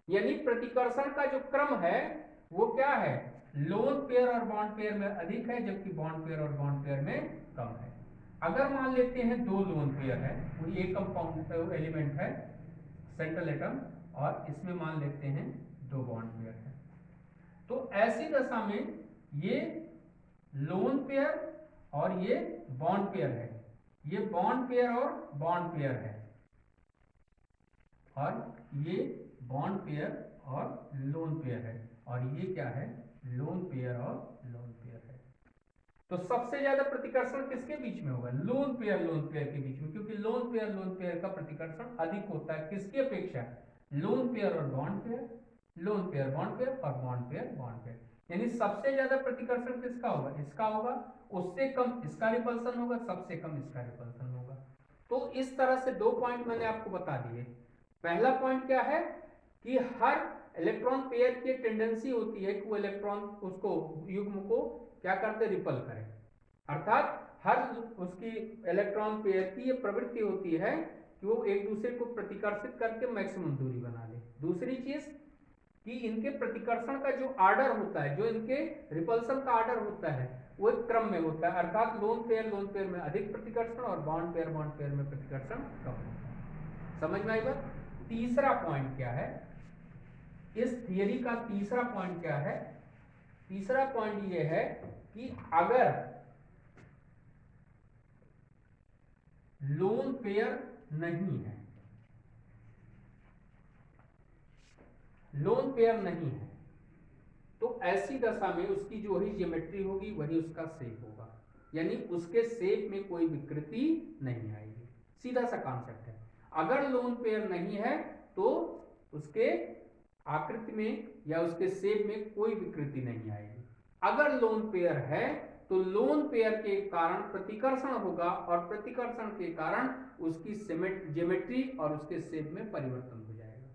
यानी प्रतिकर्षण का जो क्रम है वो क्या है, लोन पेयर और बॉन्ड पेयर में अधिक है, जबकि बॉन्ड पेयर और बॉन्ड पेयर में कम है। अगर मान लेते हैं दो लोन पेयर है, कोई एक कंपाउंड एलिमेंट है सेंट्रल एटम, और इसमें मान लेते हैं दो बॉन्ड पेयर है, तो ऐसी दशा में ये लोन पेयर और ये बॉन्ड पेयर है, ये बॉन्ड पेयर और बॉन्ड पेयर है, और ये बॉन्ड पेयर और लोन पेयर है, और ये क्या है, लोन पेयर और लोन पेयर है। तो सबसे ज्यादा प्रतिकर्षण किसके बीच में होगा, लोन पेयर के बीच में, क्योंकि लोन पेयर का प्रतिकर्षण अधिक होता है किसकी अपेक्षा, लोन पेयर और bond pair, lone pair bond pair और बॉन्ड पेयर। यानी सबसे ज्यादा प्रतिकर्षण किसका होगा, इसका होगा, उससे कम इसका रिपल्सन होगा, सबसे कम इसका रिपल्सन होगा। तो इस तरह से दो पॉइंट मैंने आपको बता दिए। पहला पॉइंट क्या है कि हर इलेक्ट्रॉन पेयर की टेंडेंसी होती है कि वो इलेक्ट्रॉन उसको युग्म को क्या करते, रिपल करें, अर्थात हर उसकी इलेक्ट्रॉन पेयर की ये प्रवृत्ति होती है कि वो एक दूसरे को प्रतिकर्षित करके मैक्सिमम दूरी बना ले। दूसरी चीज कि इनके प्रतिकर्षण का जो आर्डर होता है, जो इनके रिपल्सन का आर्डर होता है, वो एक क्रम में होता है, अर्थात लोन पेयर में अधिक प्रतिकर्षण और बॉन्ड पेयर में प्रतिकर्षण कम होता है। समझ में आई बात। तीसरा पॉइंट क्या है, इस थियरी का तीसरा पॉइंट क्या है, तीसरा पॉइंट ये है कि अगर लोन पेयर नहीं है, लोन पेयर नहीं है, तो ऐसी दशा में उसकी जो ही ज्योमेट्री होगी वही उसका शेप होगा, यानी उसके शेप में कोई विकृति नहीं आएगी। सीधा सा कॉन्सेप्ट है। अगर लोन पेयर नहीं है तो उसके आकृति में या उसके शेप में कोई विकृति नहीं आएगी। अगर लोन पेयर है तो लोन पेयर के कारण प्रतिकर्षण होगा, और प्रतिकर्षण के कारण उसकी ज्योमेट्री और उसके शेप में परिवर्तन हो जाएगा।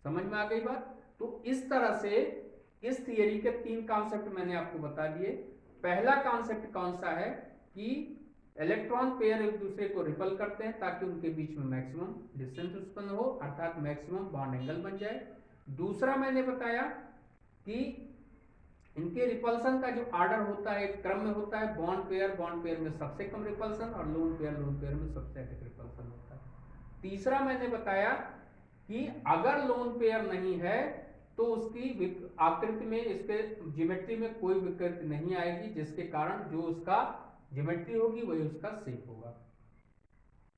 समझ में आ गई बात। तो इस तरह से इस थियरी के तीन कॉन्सेप्ट मैंने आपको बता दिए। पहला कॉन्सेप्ट कौन सा है कि इलेक्ट्रॉन पेयर एक दूसरे को रिपल करते हैं ताकि उनके बीच में मैक्सिमम डिस्टेंस उत्पन्न हो, अर्थात मैक्सिमम बॉन्ड एंगल बन जाए। दूसरा मैंने बताया कि इनके रिपल्सन का जो आर्डर होता है एक क्रम में होता है, बॉन्ड पेयर में सबसे कम रिपल्सन और लोन पेयर में सबसे अधिक रिपल्सन होता है। तीसरा मैंने बताया कि अगर लोन पेयर नहीं है तो उसकी आकृति में, इसके ज्योमेट्री में कोई विकृति नहीं आएगी, जिसके कारण जो उसका ज्योमेट्री होगी वही उसका शेप होगा।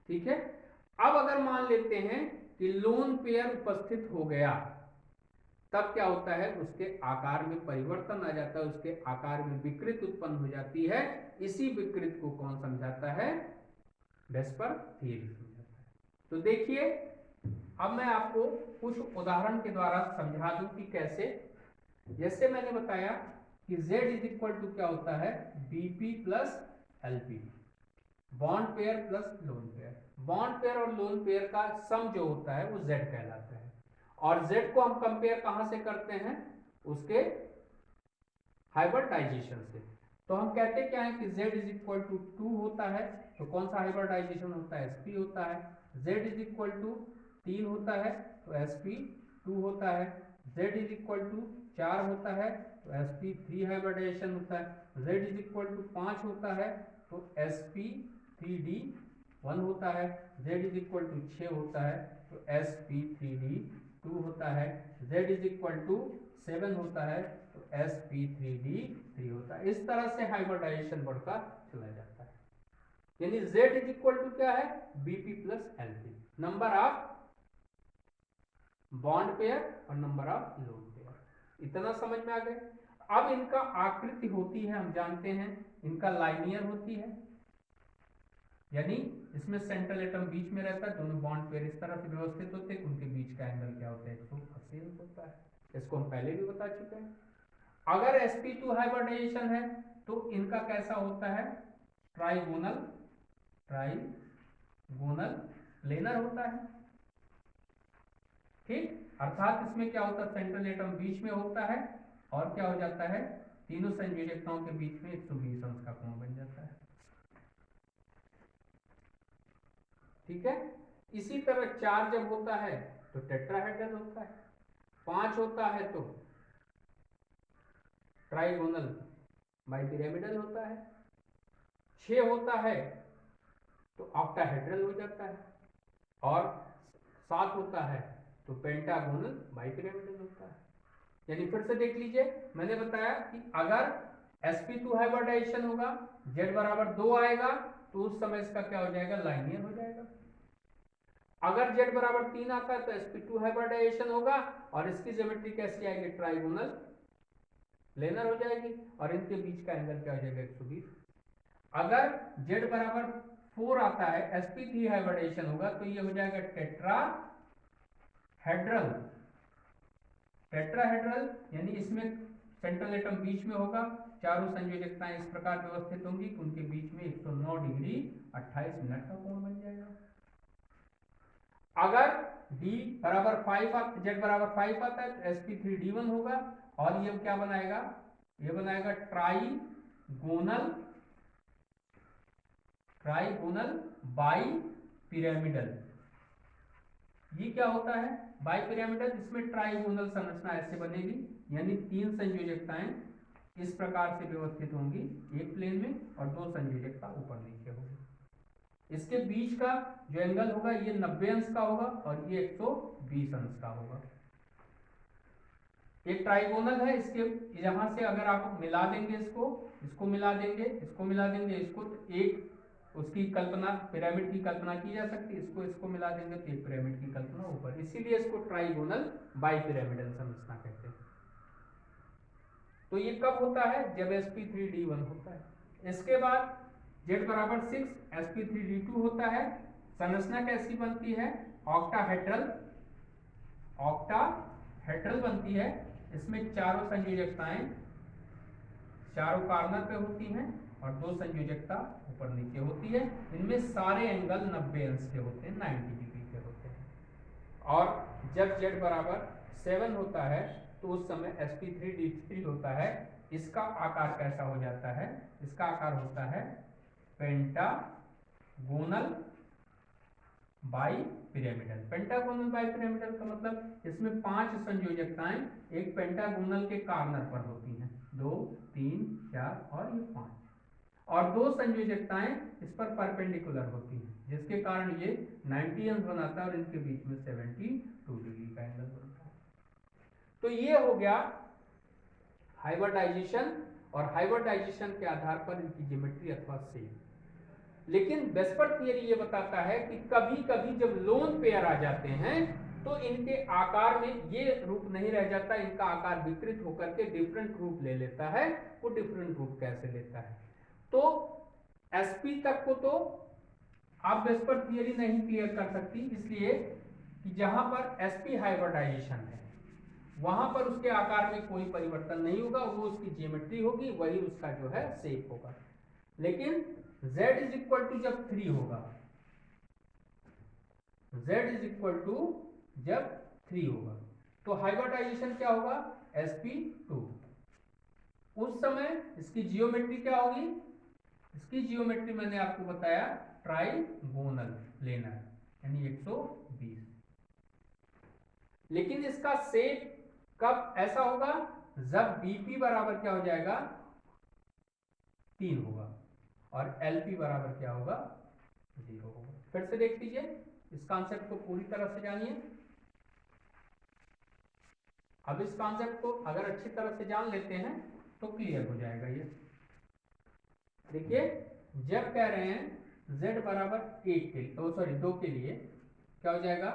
ठीक है। अब अगर मान लेते हैं कि लोन पेयर उपस्थित हो गया, तब क्या होता है, उसके आकार में परिवर्तन आ जाता है, उसके आकार में विकृति उत्पन्न हो जाती है। इसी विकृति को कौन समझाता है, वेस्पर थियरी समझाता है। तो देखिए, अब मैं आपको कुछ उदाहरण के द्वारा समझा दूं कि कैसे। जैसे मैंने बताया कि Z इज इक्वल टू क्या होता है, BP plus LP, bond pair plus lone pair. Bond pair और लोन पेयर का सम जो होता है वो Z कहलाता है, और Z को हम कंपेयर कहां से करते हैं, उसके हाइब्रिडाइजेशन से। तो हम कहते क्या है कि Z इज इक्वल टू 2 होता है, तो कौन सा हाइब्रिडाइजेशन होता है, sp होता है। Z इज इक्वल टू 3 होता है तो sp2 होता है। Z इज इक्वल टू 4 होता है तो sp3 हाइब्रिडाइजेशन होता है। Z इज इक्वल टू 5 होता है तो sp3d1 होता है। Z इज इक्वल टू 6 होता है तो sp3d2 होता है। Z इज इक्वल टू 7 होता है तो sp3d3 होता है। इस तरह से हाइब्रिडाइजेशन बढ़ता चला जाता है। यानी Z इज इक्वल टू क्या है, BP plus LP, number of bond pair और नंबर ऑफ लोन पेयर। इतना समझ में आ गए। अब इनका आकृति होती है, हम जानते हैं इनका लाइनियर होती है, यानी इसमें सेंट्रल एटम बीच में रहता है, दोनों बॉन्ड पेयर इस तरह से व्यवस्थित होते हैं, उनके बीच का एंगल क्या होता है, 180 होता है। इसको हम पहले भी बता चुके हैं। अगर sp2 हाइब्रिडाइजेशन है तो इनका कैसा होता है, ट्राइगोनल प्लेनर होता है। ठीक, अर्थात इसमें क्या होता है, सेंट्रल एटम बीच में होता है और क्या हो जाता है, तीनों संयोजकताओं के बीच में 120 अंश का कोण बन जाता है। ठीक है, इसी तरह 4 जब होता है तो टेट्राहेड्रल होता है, 5 होता है तो ट्राइगोनल बाइपिरामिडल होता है, 6 होता है तो ऑक्टाहेड्रल हो जाता है और 7 होता है तो पेंटागोनल बाइपिरामिडल होता है। यानी फिर से देख लीजिए, मैंने बताया कि अगर sp2 हाइब्रिडाइजेशन होगा, z बराबर 2 आएगा तो उस समय इसका क्या हो जाएगा, लाइनियर हो जाएगा। अगर z बराबर 3 आता है तो sp2 हाइब्रिडाइजेशन होगा और इसकी ज्योमेट्री कैसी आएगी, ट्राइगोनल प्लेनर हो जाएगी और इनके बीच का एंगल क्या हो जाएगा, 120। अगर z बराबर 4 आता है, sp3 हाइब्रिडाइजेशन होगा तो ये हो जाएगा टेट्राहेड्रल। टेट्राहेड्रल यानी इसमें सेंट्रल एटम बीच में होगा, चारों संयोजकताएं इस प्रकार व्यवस्थित होंगी कि उनके बीच में 109 डिग्री 28 मिनट का कोण बन जाएगा। अगर d बराबर 5 z बराबर 5 आता है तो sp3d1 होगा और ये क्या बनाएगा, ये बनाएगा ट्राइगोनल बाई पिरामिडल। ये क्या होता है, बाई पिरामिडल, इसमें ट्राइगोनल संरचना ऐसे बनेगी, यानी 3 संयोजकताएं इस प्रकार से व्यवस्थित होंगी एक प्लेन में और 2 संयोजकता ऊपर नीचे होगी। इसके बीच का जो एंगल होगा ये 90 अंश का होगा और ये 120 अंश का होगा। एक ट्राइगोनल है, इसके यहां से अगर आप मिला देंगे इसको मिला देंगे, इसको मिला देंगे, इसको तो एक उसकी कल्पना, पिरामिड की कल्पना की जा सकती है, इसको मिला देंगे तो एक पिरामिड की कल्पना ऊपर, इसीलिए इसको ट्राइगोनल बाइपिरामिडल संरचना कहते हैं। तो ये कब होता है, जब sp3d1 होता है। इसके बाद z बराबर 6 sp3d2 होता है। संरचना कैसी बनती है, ऑक्टाहेड्रल बनती है। इसमें चारों संयोजकताएं चारों कॉर्नर पे होती हैं और 2 संयोजकता ऊपर नीचे होती है। इनमें सारे एंगल 90 अंश के होते हैं, 90 डिग्री के होते हैं। और जब z बराबर 7 होता है तो उस समय sp3d3 होता है। इसका आकार कैसा हो जाता है, इसका आकार होता है pentagonal bi pyramidal. Pentagonal bi pyramidal का मतलब इसमें 5 संयोजकताएं एक पेंटागोनल के कॉर्नर पर होती हैं, 2 3 4 और ये 5, और 2 संयोजकताएं इस पर परपेंडिकुलर होती हैं, जिसके कारण ये 90 अंश बनाता है और इनके बीच में 72 डिग्री का एंगल बनता है। तो ये हो गया हाइब्रिडाइजेशन, और हाइब्रिडाइजेशन के आधार पर इनकी ज्योमेट्री अथवा शेप। लेकिन वेस्पर थियरी ये बताता है कि कभी कभी जब लोन पेयर आ जाते हैं तो इनके आकार में ये रूप नहीं रह जाता, इनका आकार विकृत होकर के डिफरेंट रूप ले लेता है। वो डिफरेंट रूप कैसे लेता है, तो sp तक को तो आप वेस्पर थियरी नहीं क्लियर कर सकती, इसलिए कि जहां पर sp हाइब्रिडाइजेशन है वहां पर उसके आकार में कोई परिवर्तन नहीं होगा, वो उसकी ज्योमेट्री होगी, वही उसका जो है शेप होगा। लेकिन z इज इक्वल टू जब 3 होगा, z इज इक्वल टू जब 3 होगा तो हाइब्रिडाइजेशन क्या होगा, sp2। उस समय इसकी जियोमेट्री क्या होगी, इसकी जियोमेट्री मैंने आपको बताया ट्राइगोनल प्लेनर यानी 120। लेकिन इसका शेप कब ऐसा होगा, जब bp बराबर क्या हो जाएगा, 3 होगा और LP बराबर क्या होगा, 0 होगा। फिर से देख लीजिए, इस कॉन्सेप्ट को पूरी तरह से जानिए। अब इस कॉन्सेप्ट को अगर अच्छी तरह से जान लेते हैं तो क्लियर हो जाएगा ये। देखिए, जब कह रहे हैं z बराबर 1 के लिए, 2 के लिए क्या हो जाएगा,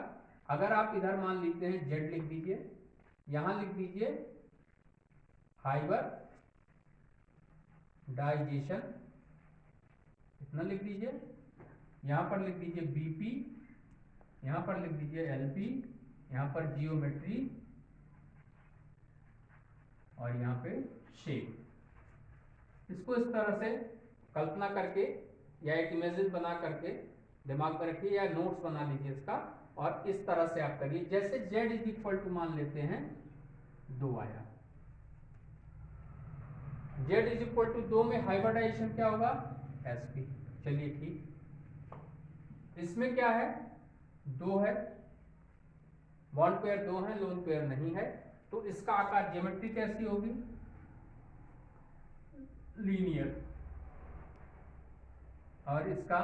अगर आप इधर मान लिखते हैं z लिख दीजिए, यहां लिख दीजिए हाइब्रिडाइजेशन, इतना लिख दीजिए, यहां पर लिख दीजिए BP, यहां पर लिख दीजिए LP, यहां पर जियोमेट्री और यहां पे शेप। इसको इस तरह से कल्पना करके या एक इमेजिन बना करके दिमाग में रखिए या नोट्स बना लीजिए इसका, और इस तरह से आप करिए। जैसे z इज इक्वल टू मान लेते हैं 2 आया, z इज इक्वल टू 2 में हाइब्रिडाइजेशन क्या होगा sp। चलिए ठीक, इसमें क्या है 2 है, बॉन्ड पेयर 2 है, लोन पेयर नहीं है, तो इसका आकार ज्योमेट्री कैसी होगी लीनियर, और इसका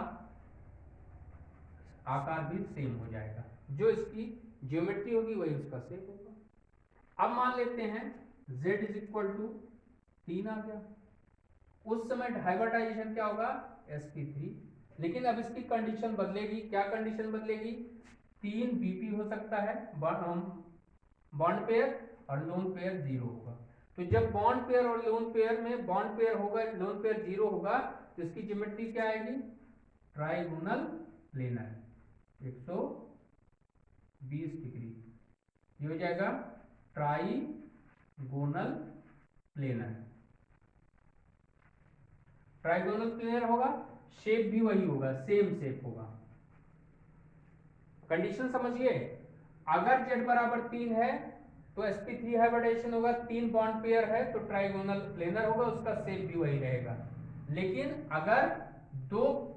आकार भी सेम हो जाएगा, जो इसकी ज्योमेट्री होगी वही उसका सेम होगा। अब मान लेते हैं z इज इक्वल टू 3 आ गया, उस समय हाइब्रिडाइजेशन क्या होगा sp3, लेकिन अब इसकी कंडीशन बदलेगी। क्या कंडीशन बदलेगी, 3 bp हो सकता है बॉन्ड पेयर, और लोन पेयर 0 होगा। तो जब बॉन्ड पेयर और लोन पेयर में बॉन्ड पेयर होगा, लोन पेयर 0 होगा, तो इसकी ज्योमेट्री क्या आएगी ट्राइगोनल प्लेनर 120 डिग्री, ये हो जाएगा ट्राइगोनल प्लेनर। ट्राइगोनल प्लेनर होगा, शेप भी वही होगा, सेम शेप होगा। कंडीशन समझिए, अगर z बराबर 3 है तो sp3 हाइब्रिडाइजेशन होगा, 3 बॉन्ड पेयर है तो ट्राइगोनल प्लेनर होगा, उसका शेप भी वही रहेगा। लेकिन अगर 2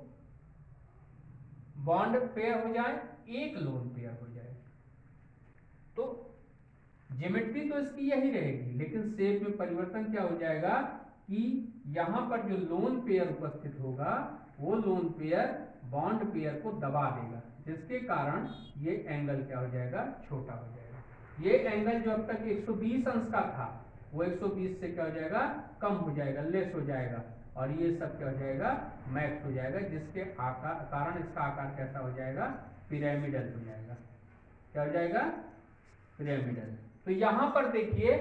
बॉन्ड पेयर हो जाए, एक लोन पेयर हो जाए, तो ज्योमेट्री तो इसकी यही रहेगी, लेकिन शेप में परिवर्तन क्या हो जाएगा कि यहां पर जो लोन पेयर उपस्थित होगा वो लोन पेयर बॉन्ड पेयर को दबा देगा, जिसके कारण ये एंगल क्या हो जाएगा छोटा हो जाएगा। ये एंगल जो अब तक 120 अंश का था वो 120 से क्या हो जाएगा कम हो जाएगा, लेस हो जाएगा, और ये सब क्या हो जाएगा मैक्स हो जाएगा, जिसके कारण इसका आकार कैसा हो जाएगा पिरामिडल हो जाएगा। क्या हो जाएगा पिरामिडल। तो यहां पर देखिए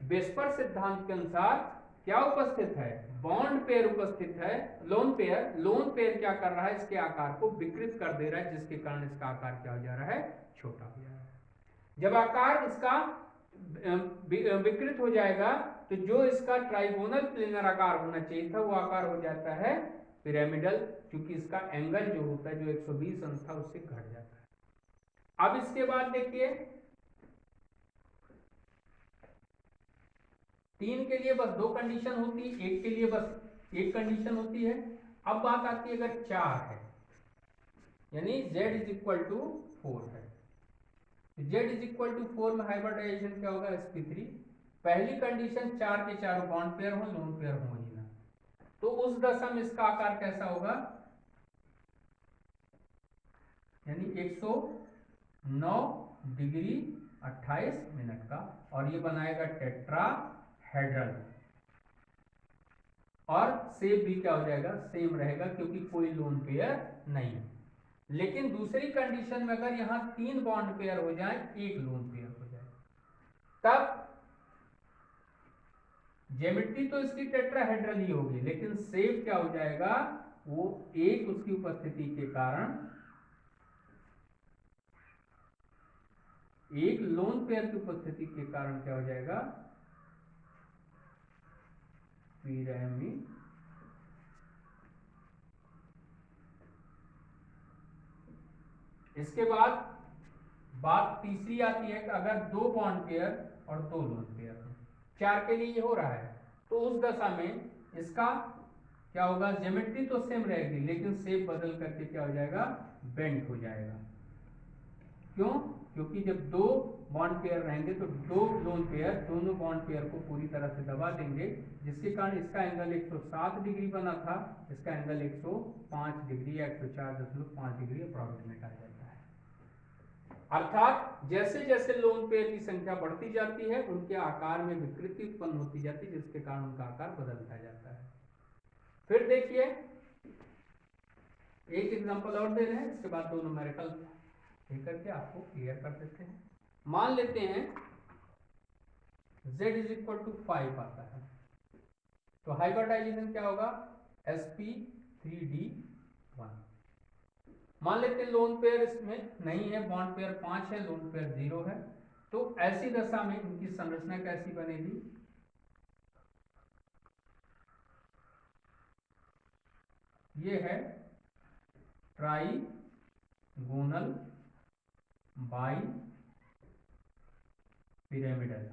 वेस्पर सिद्धांत के अनुसार क्या उपस्थित है, बॉन्ड पेयर उपस्थित है, लोन पेयर क्या कर रहा है, इसके आकार को विकृत कर दे रहा है, जिसके कारण इसका आकार क्या हो जा रहा है छोटा हो जा रहा है। जब आकार इसका विकृत हो जाएगा तो जो इसका ट्राइगोनल प्लेनर आकार होना चाहिए था वो आकार हो जाता है पिरामिडल, क्योंकि इसका एंगल जो होता है जो 120 अंश था उससे घट जाता है। अब इसके बाद देखिए 3 के लिए बस 2 कंडीशन होती है, 1 के लिए बस 1 कंडीशन होती है। अब बात आती है अगर 4 है, यानी z इज इक्वल टू 4 है, z इज इक्वल टू 4 में हाइब्रिडाइजेशन क्या होगा sp3। पहली कंडीशन 4 के चारों बॉन्ड पेयर हो, लोन पेयर हो ही ना, तो उस दशा में इसका आकार कैसा होगा, यानी 109 डिग्री 28 मिनट का, और ये बनाएगा टेट्राहेड्रल, और शेप भी क्या हो जाएगा सेम रहेगा, क्योंकि कोई लोन पेयर नहीं है। लेकिन दूसरी कंडीशन में अगर यहां 3 बॉन्ड पेयर हो जाए, एक लोन पेयर हो जाए, तब ज्योमेट्री तो इसकी टेट्राहेड्रल ही होगी, लेकिन शेप क्या हो जाएगा वो एक उसकी उपस्थिति के कारण, एक लोन पेयर की उपस्थिति के कारण क्या हो जाएगा पिरामिड। इसके बाद बात तीसरी आती है कि अगर 2 बॉन्ड पेयर और 2 लोन पेयर हो, 4 के लिए ये हो रहा है, तो उस दशा में इसका क्या होगा, ज्योमेट्री तो सेम रहेगी लेकिन शेप बदल करके क्या हो जाएगा बेंड हो जाएगा। क्यों, क्योंकि जब 2 बॉन्ड पेयर रहेंगे तो 2 लोन पेयर दोनों बॉन्ड पेयर को पूरी तरह से दबा देंगे, जिसके कारण इसका एंगल 107 डिग्री बना था, इसका एंगल 105 डिग्री या 104.5 डिग्री अप्रॉक्सीमेट आ जाता है। अर्थात जैसे जैसे लोन पेयर की संख्या बढ़ती जाती है उनके आकार में विकृति उत्पन्न होती जाती है, जिसके कारण उनका आकार बदलता जाता है। फिर देखिए एक एग्जांपल और दे रहे हैं, इसके बाद 2 न्यूमेरिकल करके आपको क्लियर कर देते हैं। मान लेते हैं z इज इक्वल टू 5 आता है, तो हाइब्रिडाइजेशन क्या होगा sp3d1। मान लेते हैं लोन पेयर इसमें नहीं है, बॉन्ड पेयर 5 है, लोन पेयर 0 है, तो ऐसी दशा में इनकी संरचना कैसी बनेगी, ये है trigonal bi pyramidal,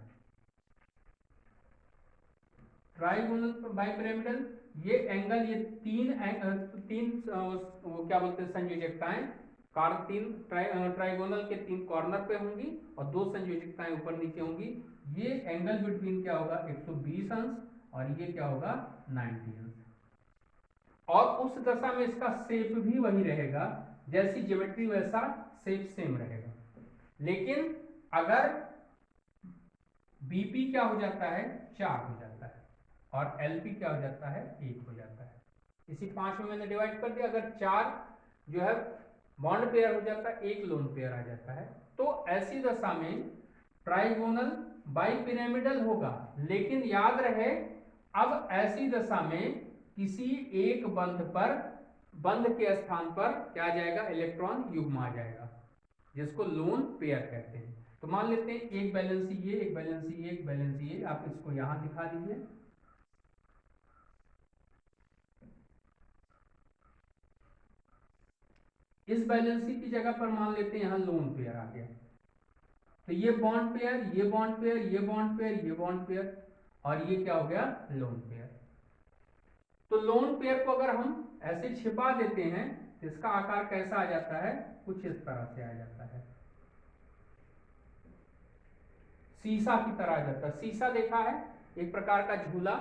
trigonal bi pyramidal, ये एंगल, ये तीन वो क्या बोलते हैं संयोजकताएं, तीन ट्राइगोनल के तीन कॉर्नर पे होंगी और दो संयोजकताएं ऊपर नीचे होंगी। ये एंगल बिटवीन क्या होगा 120 अंश और ये क्या होगा 90 अंश। और उस दशा में इसका शेप भी वही रहेगा, जैसी ज्योमेट्री वैसा शेप सेम रहेगा। लेकिन अगर बीपी क्या हो जाता है 4 हो जाता है और एलपी क्या हो जाता है 1 हो जाता है। इसी 5 में मैंने डिवाइड कर दिया। अगर 4 जो है बॉन्ड पेयर हो जाता है, 1 लोन पेयर आ जाता है। तो ऐसी दशा में ट्राइगोनल बाई पिरामिडल होगा। लेकिन याद रहे, अब ऐसी दशा में किसी एक बंध के स्थान पर क्या आ जाएगा, इलेक्ट्रॉन युग्म आ जाएगा, जिसको लोन पेयर कहते हैं। तो मान लेते हैं एक बैलेंसी ये, एक बैलेंसी ये, एक बैलेंसी ये, आप इसको यहां दिखा दीजिए। इस बैलेंसी की जगह पर मान लेते हैं यहां लोन पेयर आ गया। तो ये बॉन्ड पेयर, ये बॉन्ड पेयर, ये बॉन्ड पेयर, ये बॉन्ड पेयर, और ये क्या हो गया लोन पेयर। तो लोन पेयर को अगर हम ऐसे छिपा देते हैं तो इसका आकार कैसा आ जाता है, कुछ इस तरह से आ जाता है, शीशा की तरह आ जाता है। शीशा देखा है, एक प्रकार का झूला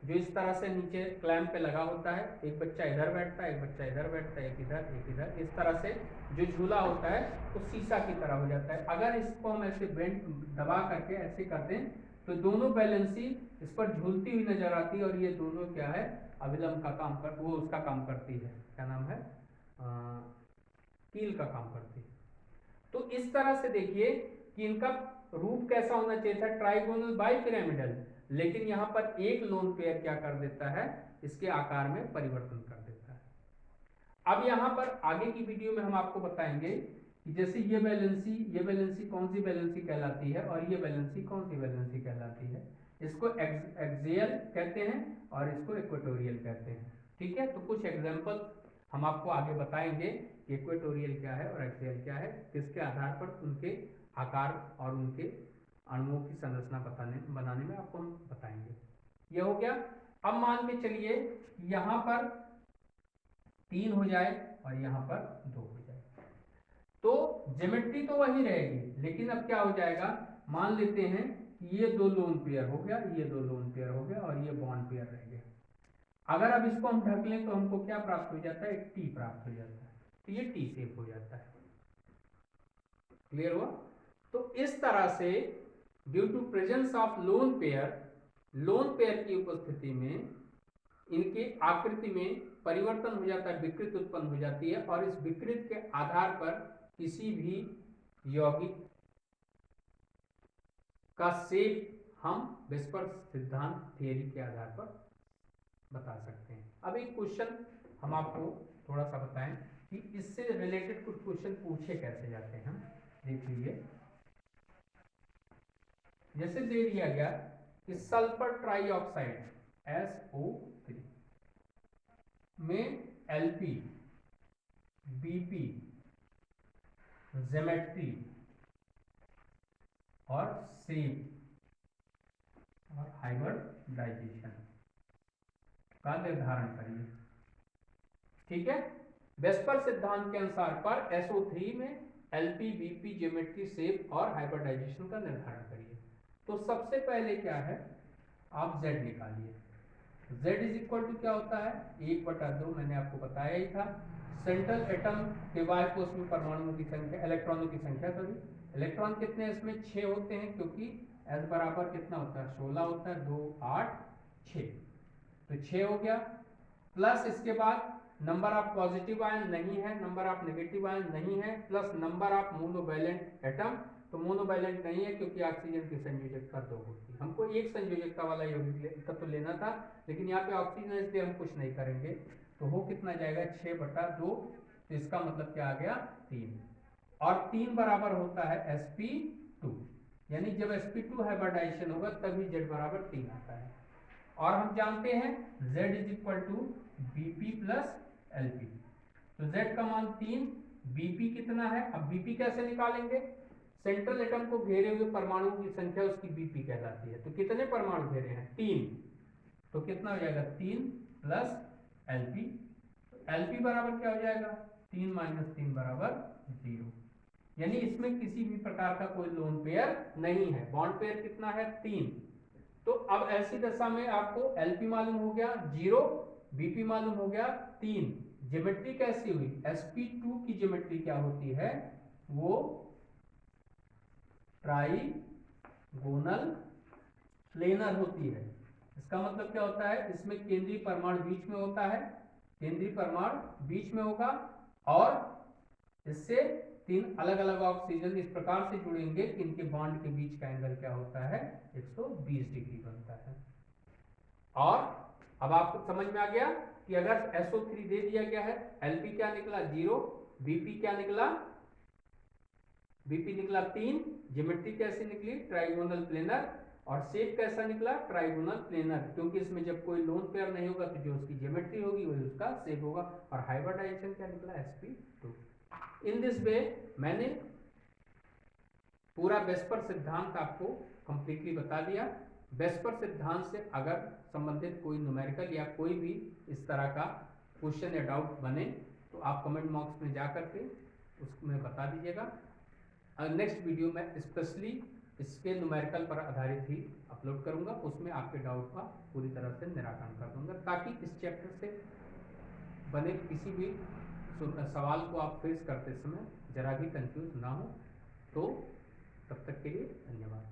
जो इस तरह से नीचे क्लैंप पे लगा होता है। एक बच्चा इधर बैठता है, एक बच्चा इधर बैठता है, एक इधर एक इधर, इस तरह से जो झूला होता है तो शीशा की तरह हो जाता है। अगर इसको हम ऐसे बेंड दबा करके ऐसे कर दें तो दोनों बैलेंसी इस पर झूलती हुई नजर आती है और ये दोनों क्या है अविलंब का काम कर, वो उसका काम करती है, क्या नाम है, कील का काम करती है। तो इस तरह से देखिए कि इनका रूप कैसा होना चाहिए था, ट्राइगोनल बाई पिरामिडल। लेकिन यहां पर एक लोन पेयर क्या कर देता है, इसके आकार में परिवर्तन कर देता है। अब यहां पर आगे की वीडियो में हम आपको बताएंगे कि जैसे ये बैलेंसी कौन सी बैलेंसी कहलाती है और ये बैलेंसी कौन सी बैलेंसी कहलाती है। इसको एक्सियल कहते हैं और इसको इक्वेटोरियल कहते हैं। ठीक है, तो कुछ एग्जांपल हम आपको आगे बताएंगे कि इक्वेटोरियल क्या है और एक्सियल क्या है, किसके आधार पर उनके आकार और उनके अणुओं की संरचना बनाने में आपको हम बताएंगे। ये हो गया। अब मान के चलिए यहां पर 3 हो जाए और यहां पर 2 हो जाए, तो ज्योमेट्री तो वही रहेगी, लेकिन अब क्या हो जाएगा, मान लेते हैं कि ये 2 लोन पेयर हो गया, ये 2 लोन पेयर हो गया और ये बॉन्ड पेयर रह गया। अगर अब इसको हम ढक लें तो हमको क्या प्राप्त हो जाता है, एक टी प्राप्त हो जाता है। तो ये टी शेप हो जाता है। क्लियर हुआ। तो इस तरह से due to presence of lone pair की उपस्थिति में इनकी आकृति में परिवर्तन हो जाता है, विकृत उत्पन्न हो जाती है और इस विकृत के आधार पर किसी भी यौगिक का शेप हम वेस्पर सिद्धांत थियरी के आधार पर बता सकते हैं। अब एक क्वेश्चन हम आपको थोड़ा सा बताएं कि इससे रिलेटेड कुछ क्वेश्चन पूछे कैसे जाते हैं। देख लीजिए, जैसे दे दिया गया कि सल्फर ट्राइऑक्साइड SO3 में LP, BP, ज्योमेट्री और शेप और हाइब्रिडाइजेशन का निर्धारण करिए। ठीक है, वेस्पर सिद्धांत के अनुसार पर SO3 में LP, BP, ज्योमेट्री, शेप और हाइब्रिडाइजेशन का निर्धारण करिए। तो सबसे पहले क्या है, आप Z निकालिए। Z इज इक्वल टू क्या होता है 1/2, मैंने आपको बताया ही था। सेंट्रल एटम के बाह्य कोश में परमाणुओं की संख्या, इलेक्ट्रॉनों की संख्या, सॉरी इलेक्ट्रॉन कितने इसमें 6 होते हैं, क्योंकि S बराबर कितना होता है 16 होता है, 2 8 6, तो 6 हो गया। प्लस इसके बाद नंबर ऑफ पॉजिटिव आयन नहीं है, नंबर ऑफ नेगेटिव आयन नहीं है, plus number of monovalent atom, तो मोनोवैलेंट नहीं है क्योंकि ऑक्सीजन की संयोजकता 2 होती है। हमको एक संयोजकता वाला यौगिक तत्व लेना था, लेकिन यहाँ पे ऑक्सीजन इसलिए हम कुछ नहीं करेंगे। तो हो कितना जाएगा 6/2, तो इसका मतलब क्या आ गया 3, और 3 बराबर होता है sp2, यानी जब sp2 हाइब्रिडाइजेशन होगा तभी Z बराबर 3 आता है। और हम जानते हैं Z is equal to BP plus LP, तो Z का मान 3 बीपी कितना है। अब बीपी कैसे निकालेंगे, सेंट्रल एटम को घेरे हुए परमाणुओं की संख्या उसकी बीपी कहलाती है। तो कितने परमाणु घेरे हैं, 3, तो कितना हो जाएगा 3 प्लस एलपी। एलपी बराबर क्या हो जाएगा, 3 माइनस 3 बराबर 0, यानी इसमें किसी भी प्रकार का कोई लोन पेयर नहीं है। बॉन्ड पेयर कितना है, 3। तो अब ऐसी दशा में आपको एलपी मालूम हो गया 0, बीपी मालूम हो गया 3। ज्योमेट्री कैसी हुई, sp2 की ज्योमेट्री क्या होती है, वो ट्राइगोनल प्लेनर होती है। इसका मतलब क्या होता है, इसमें केंद्रीय परमाणु बीच में होता है, केंद्रीय परमाणु बीच में होगा, और इससे 3 अलग अलग ऑक्सीजन इस प्रकार से जुड़ेंगे कि इनके बॉन्ड के बीच का एंगल क्या होता है, 120 डिग्री बनता है। और अब आपको समझ में आ गया कि अगर SO3 दे दिया गया है, LP क्या निकला 0, BP क्या निकला, BP निकला 3, ज्योमेट्री कैसी निकली ट्राइगोनल प्लेनर, और शेप कैसा निकला ट्राइगोनल प्लेनर, क्योंकि इसमें जब कोई लोन पेयर नहीं होगा तो जो उसकी ज्योमेट्री होगी वही उसका शेप होगा। और हाइब्रिडाइजेशन क्या निकला sp2। इन दिस वे मैंने पूरा वेस्पर सिद्धांत आपको कंप्लीटली बता दिया। वेस्पर सिद्धांत से अगर संबंधित कोई न्यूमेरिकल या कोई भी इस तरह का क्वेश्चन या डाउट बने तो आप कमेंट बॉक्स में जा करके उसमें बता दीजिएगा। नेक्स्ट वीडियो में स्पेशली इसके न्यूमेरिकल पर आधारित ही अपलोड करूंगा, उसमें आपके डाउट का पूरी तरह से निराकरण कर दूंगा, ताकि इस चैप्टर से बने किसी भी सवाल को आप फेस करते समय जरा भी कंफ्यूज ना हो। तो तब तक के लिए धन्यवाद।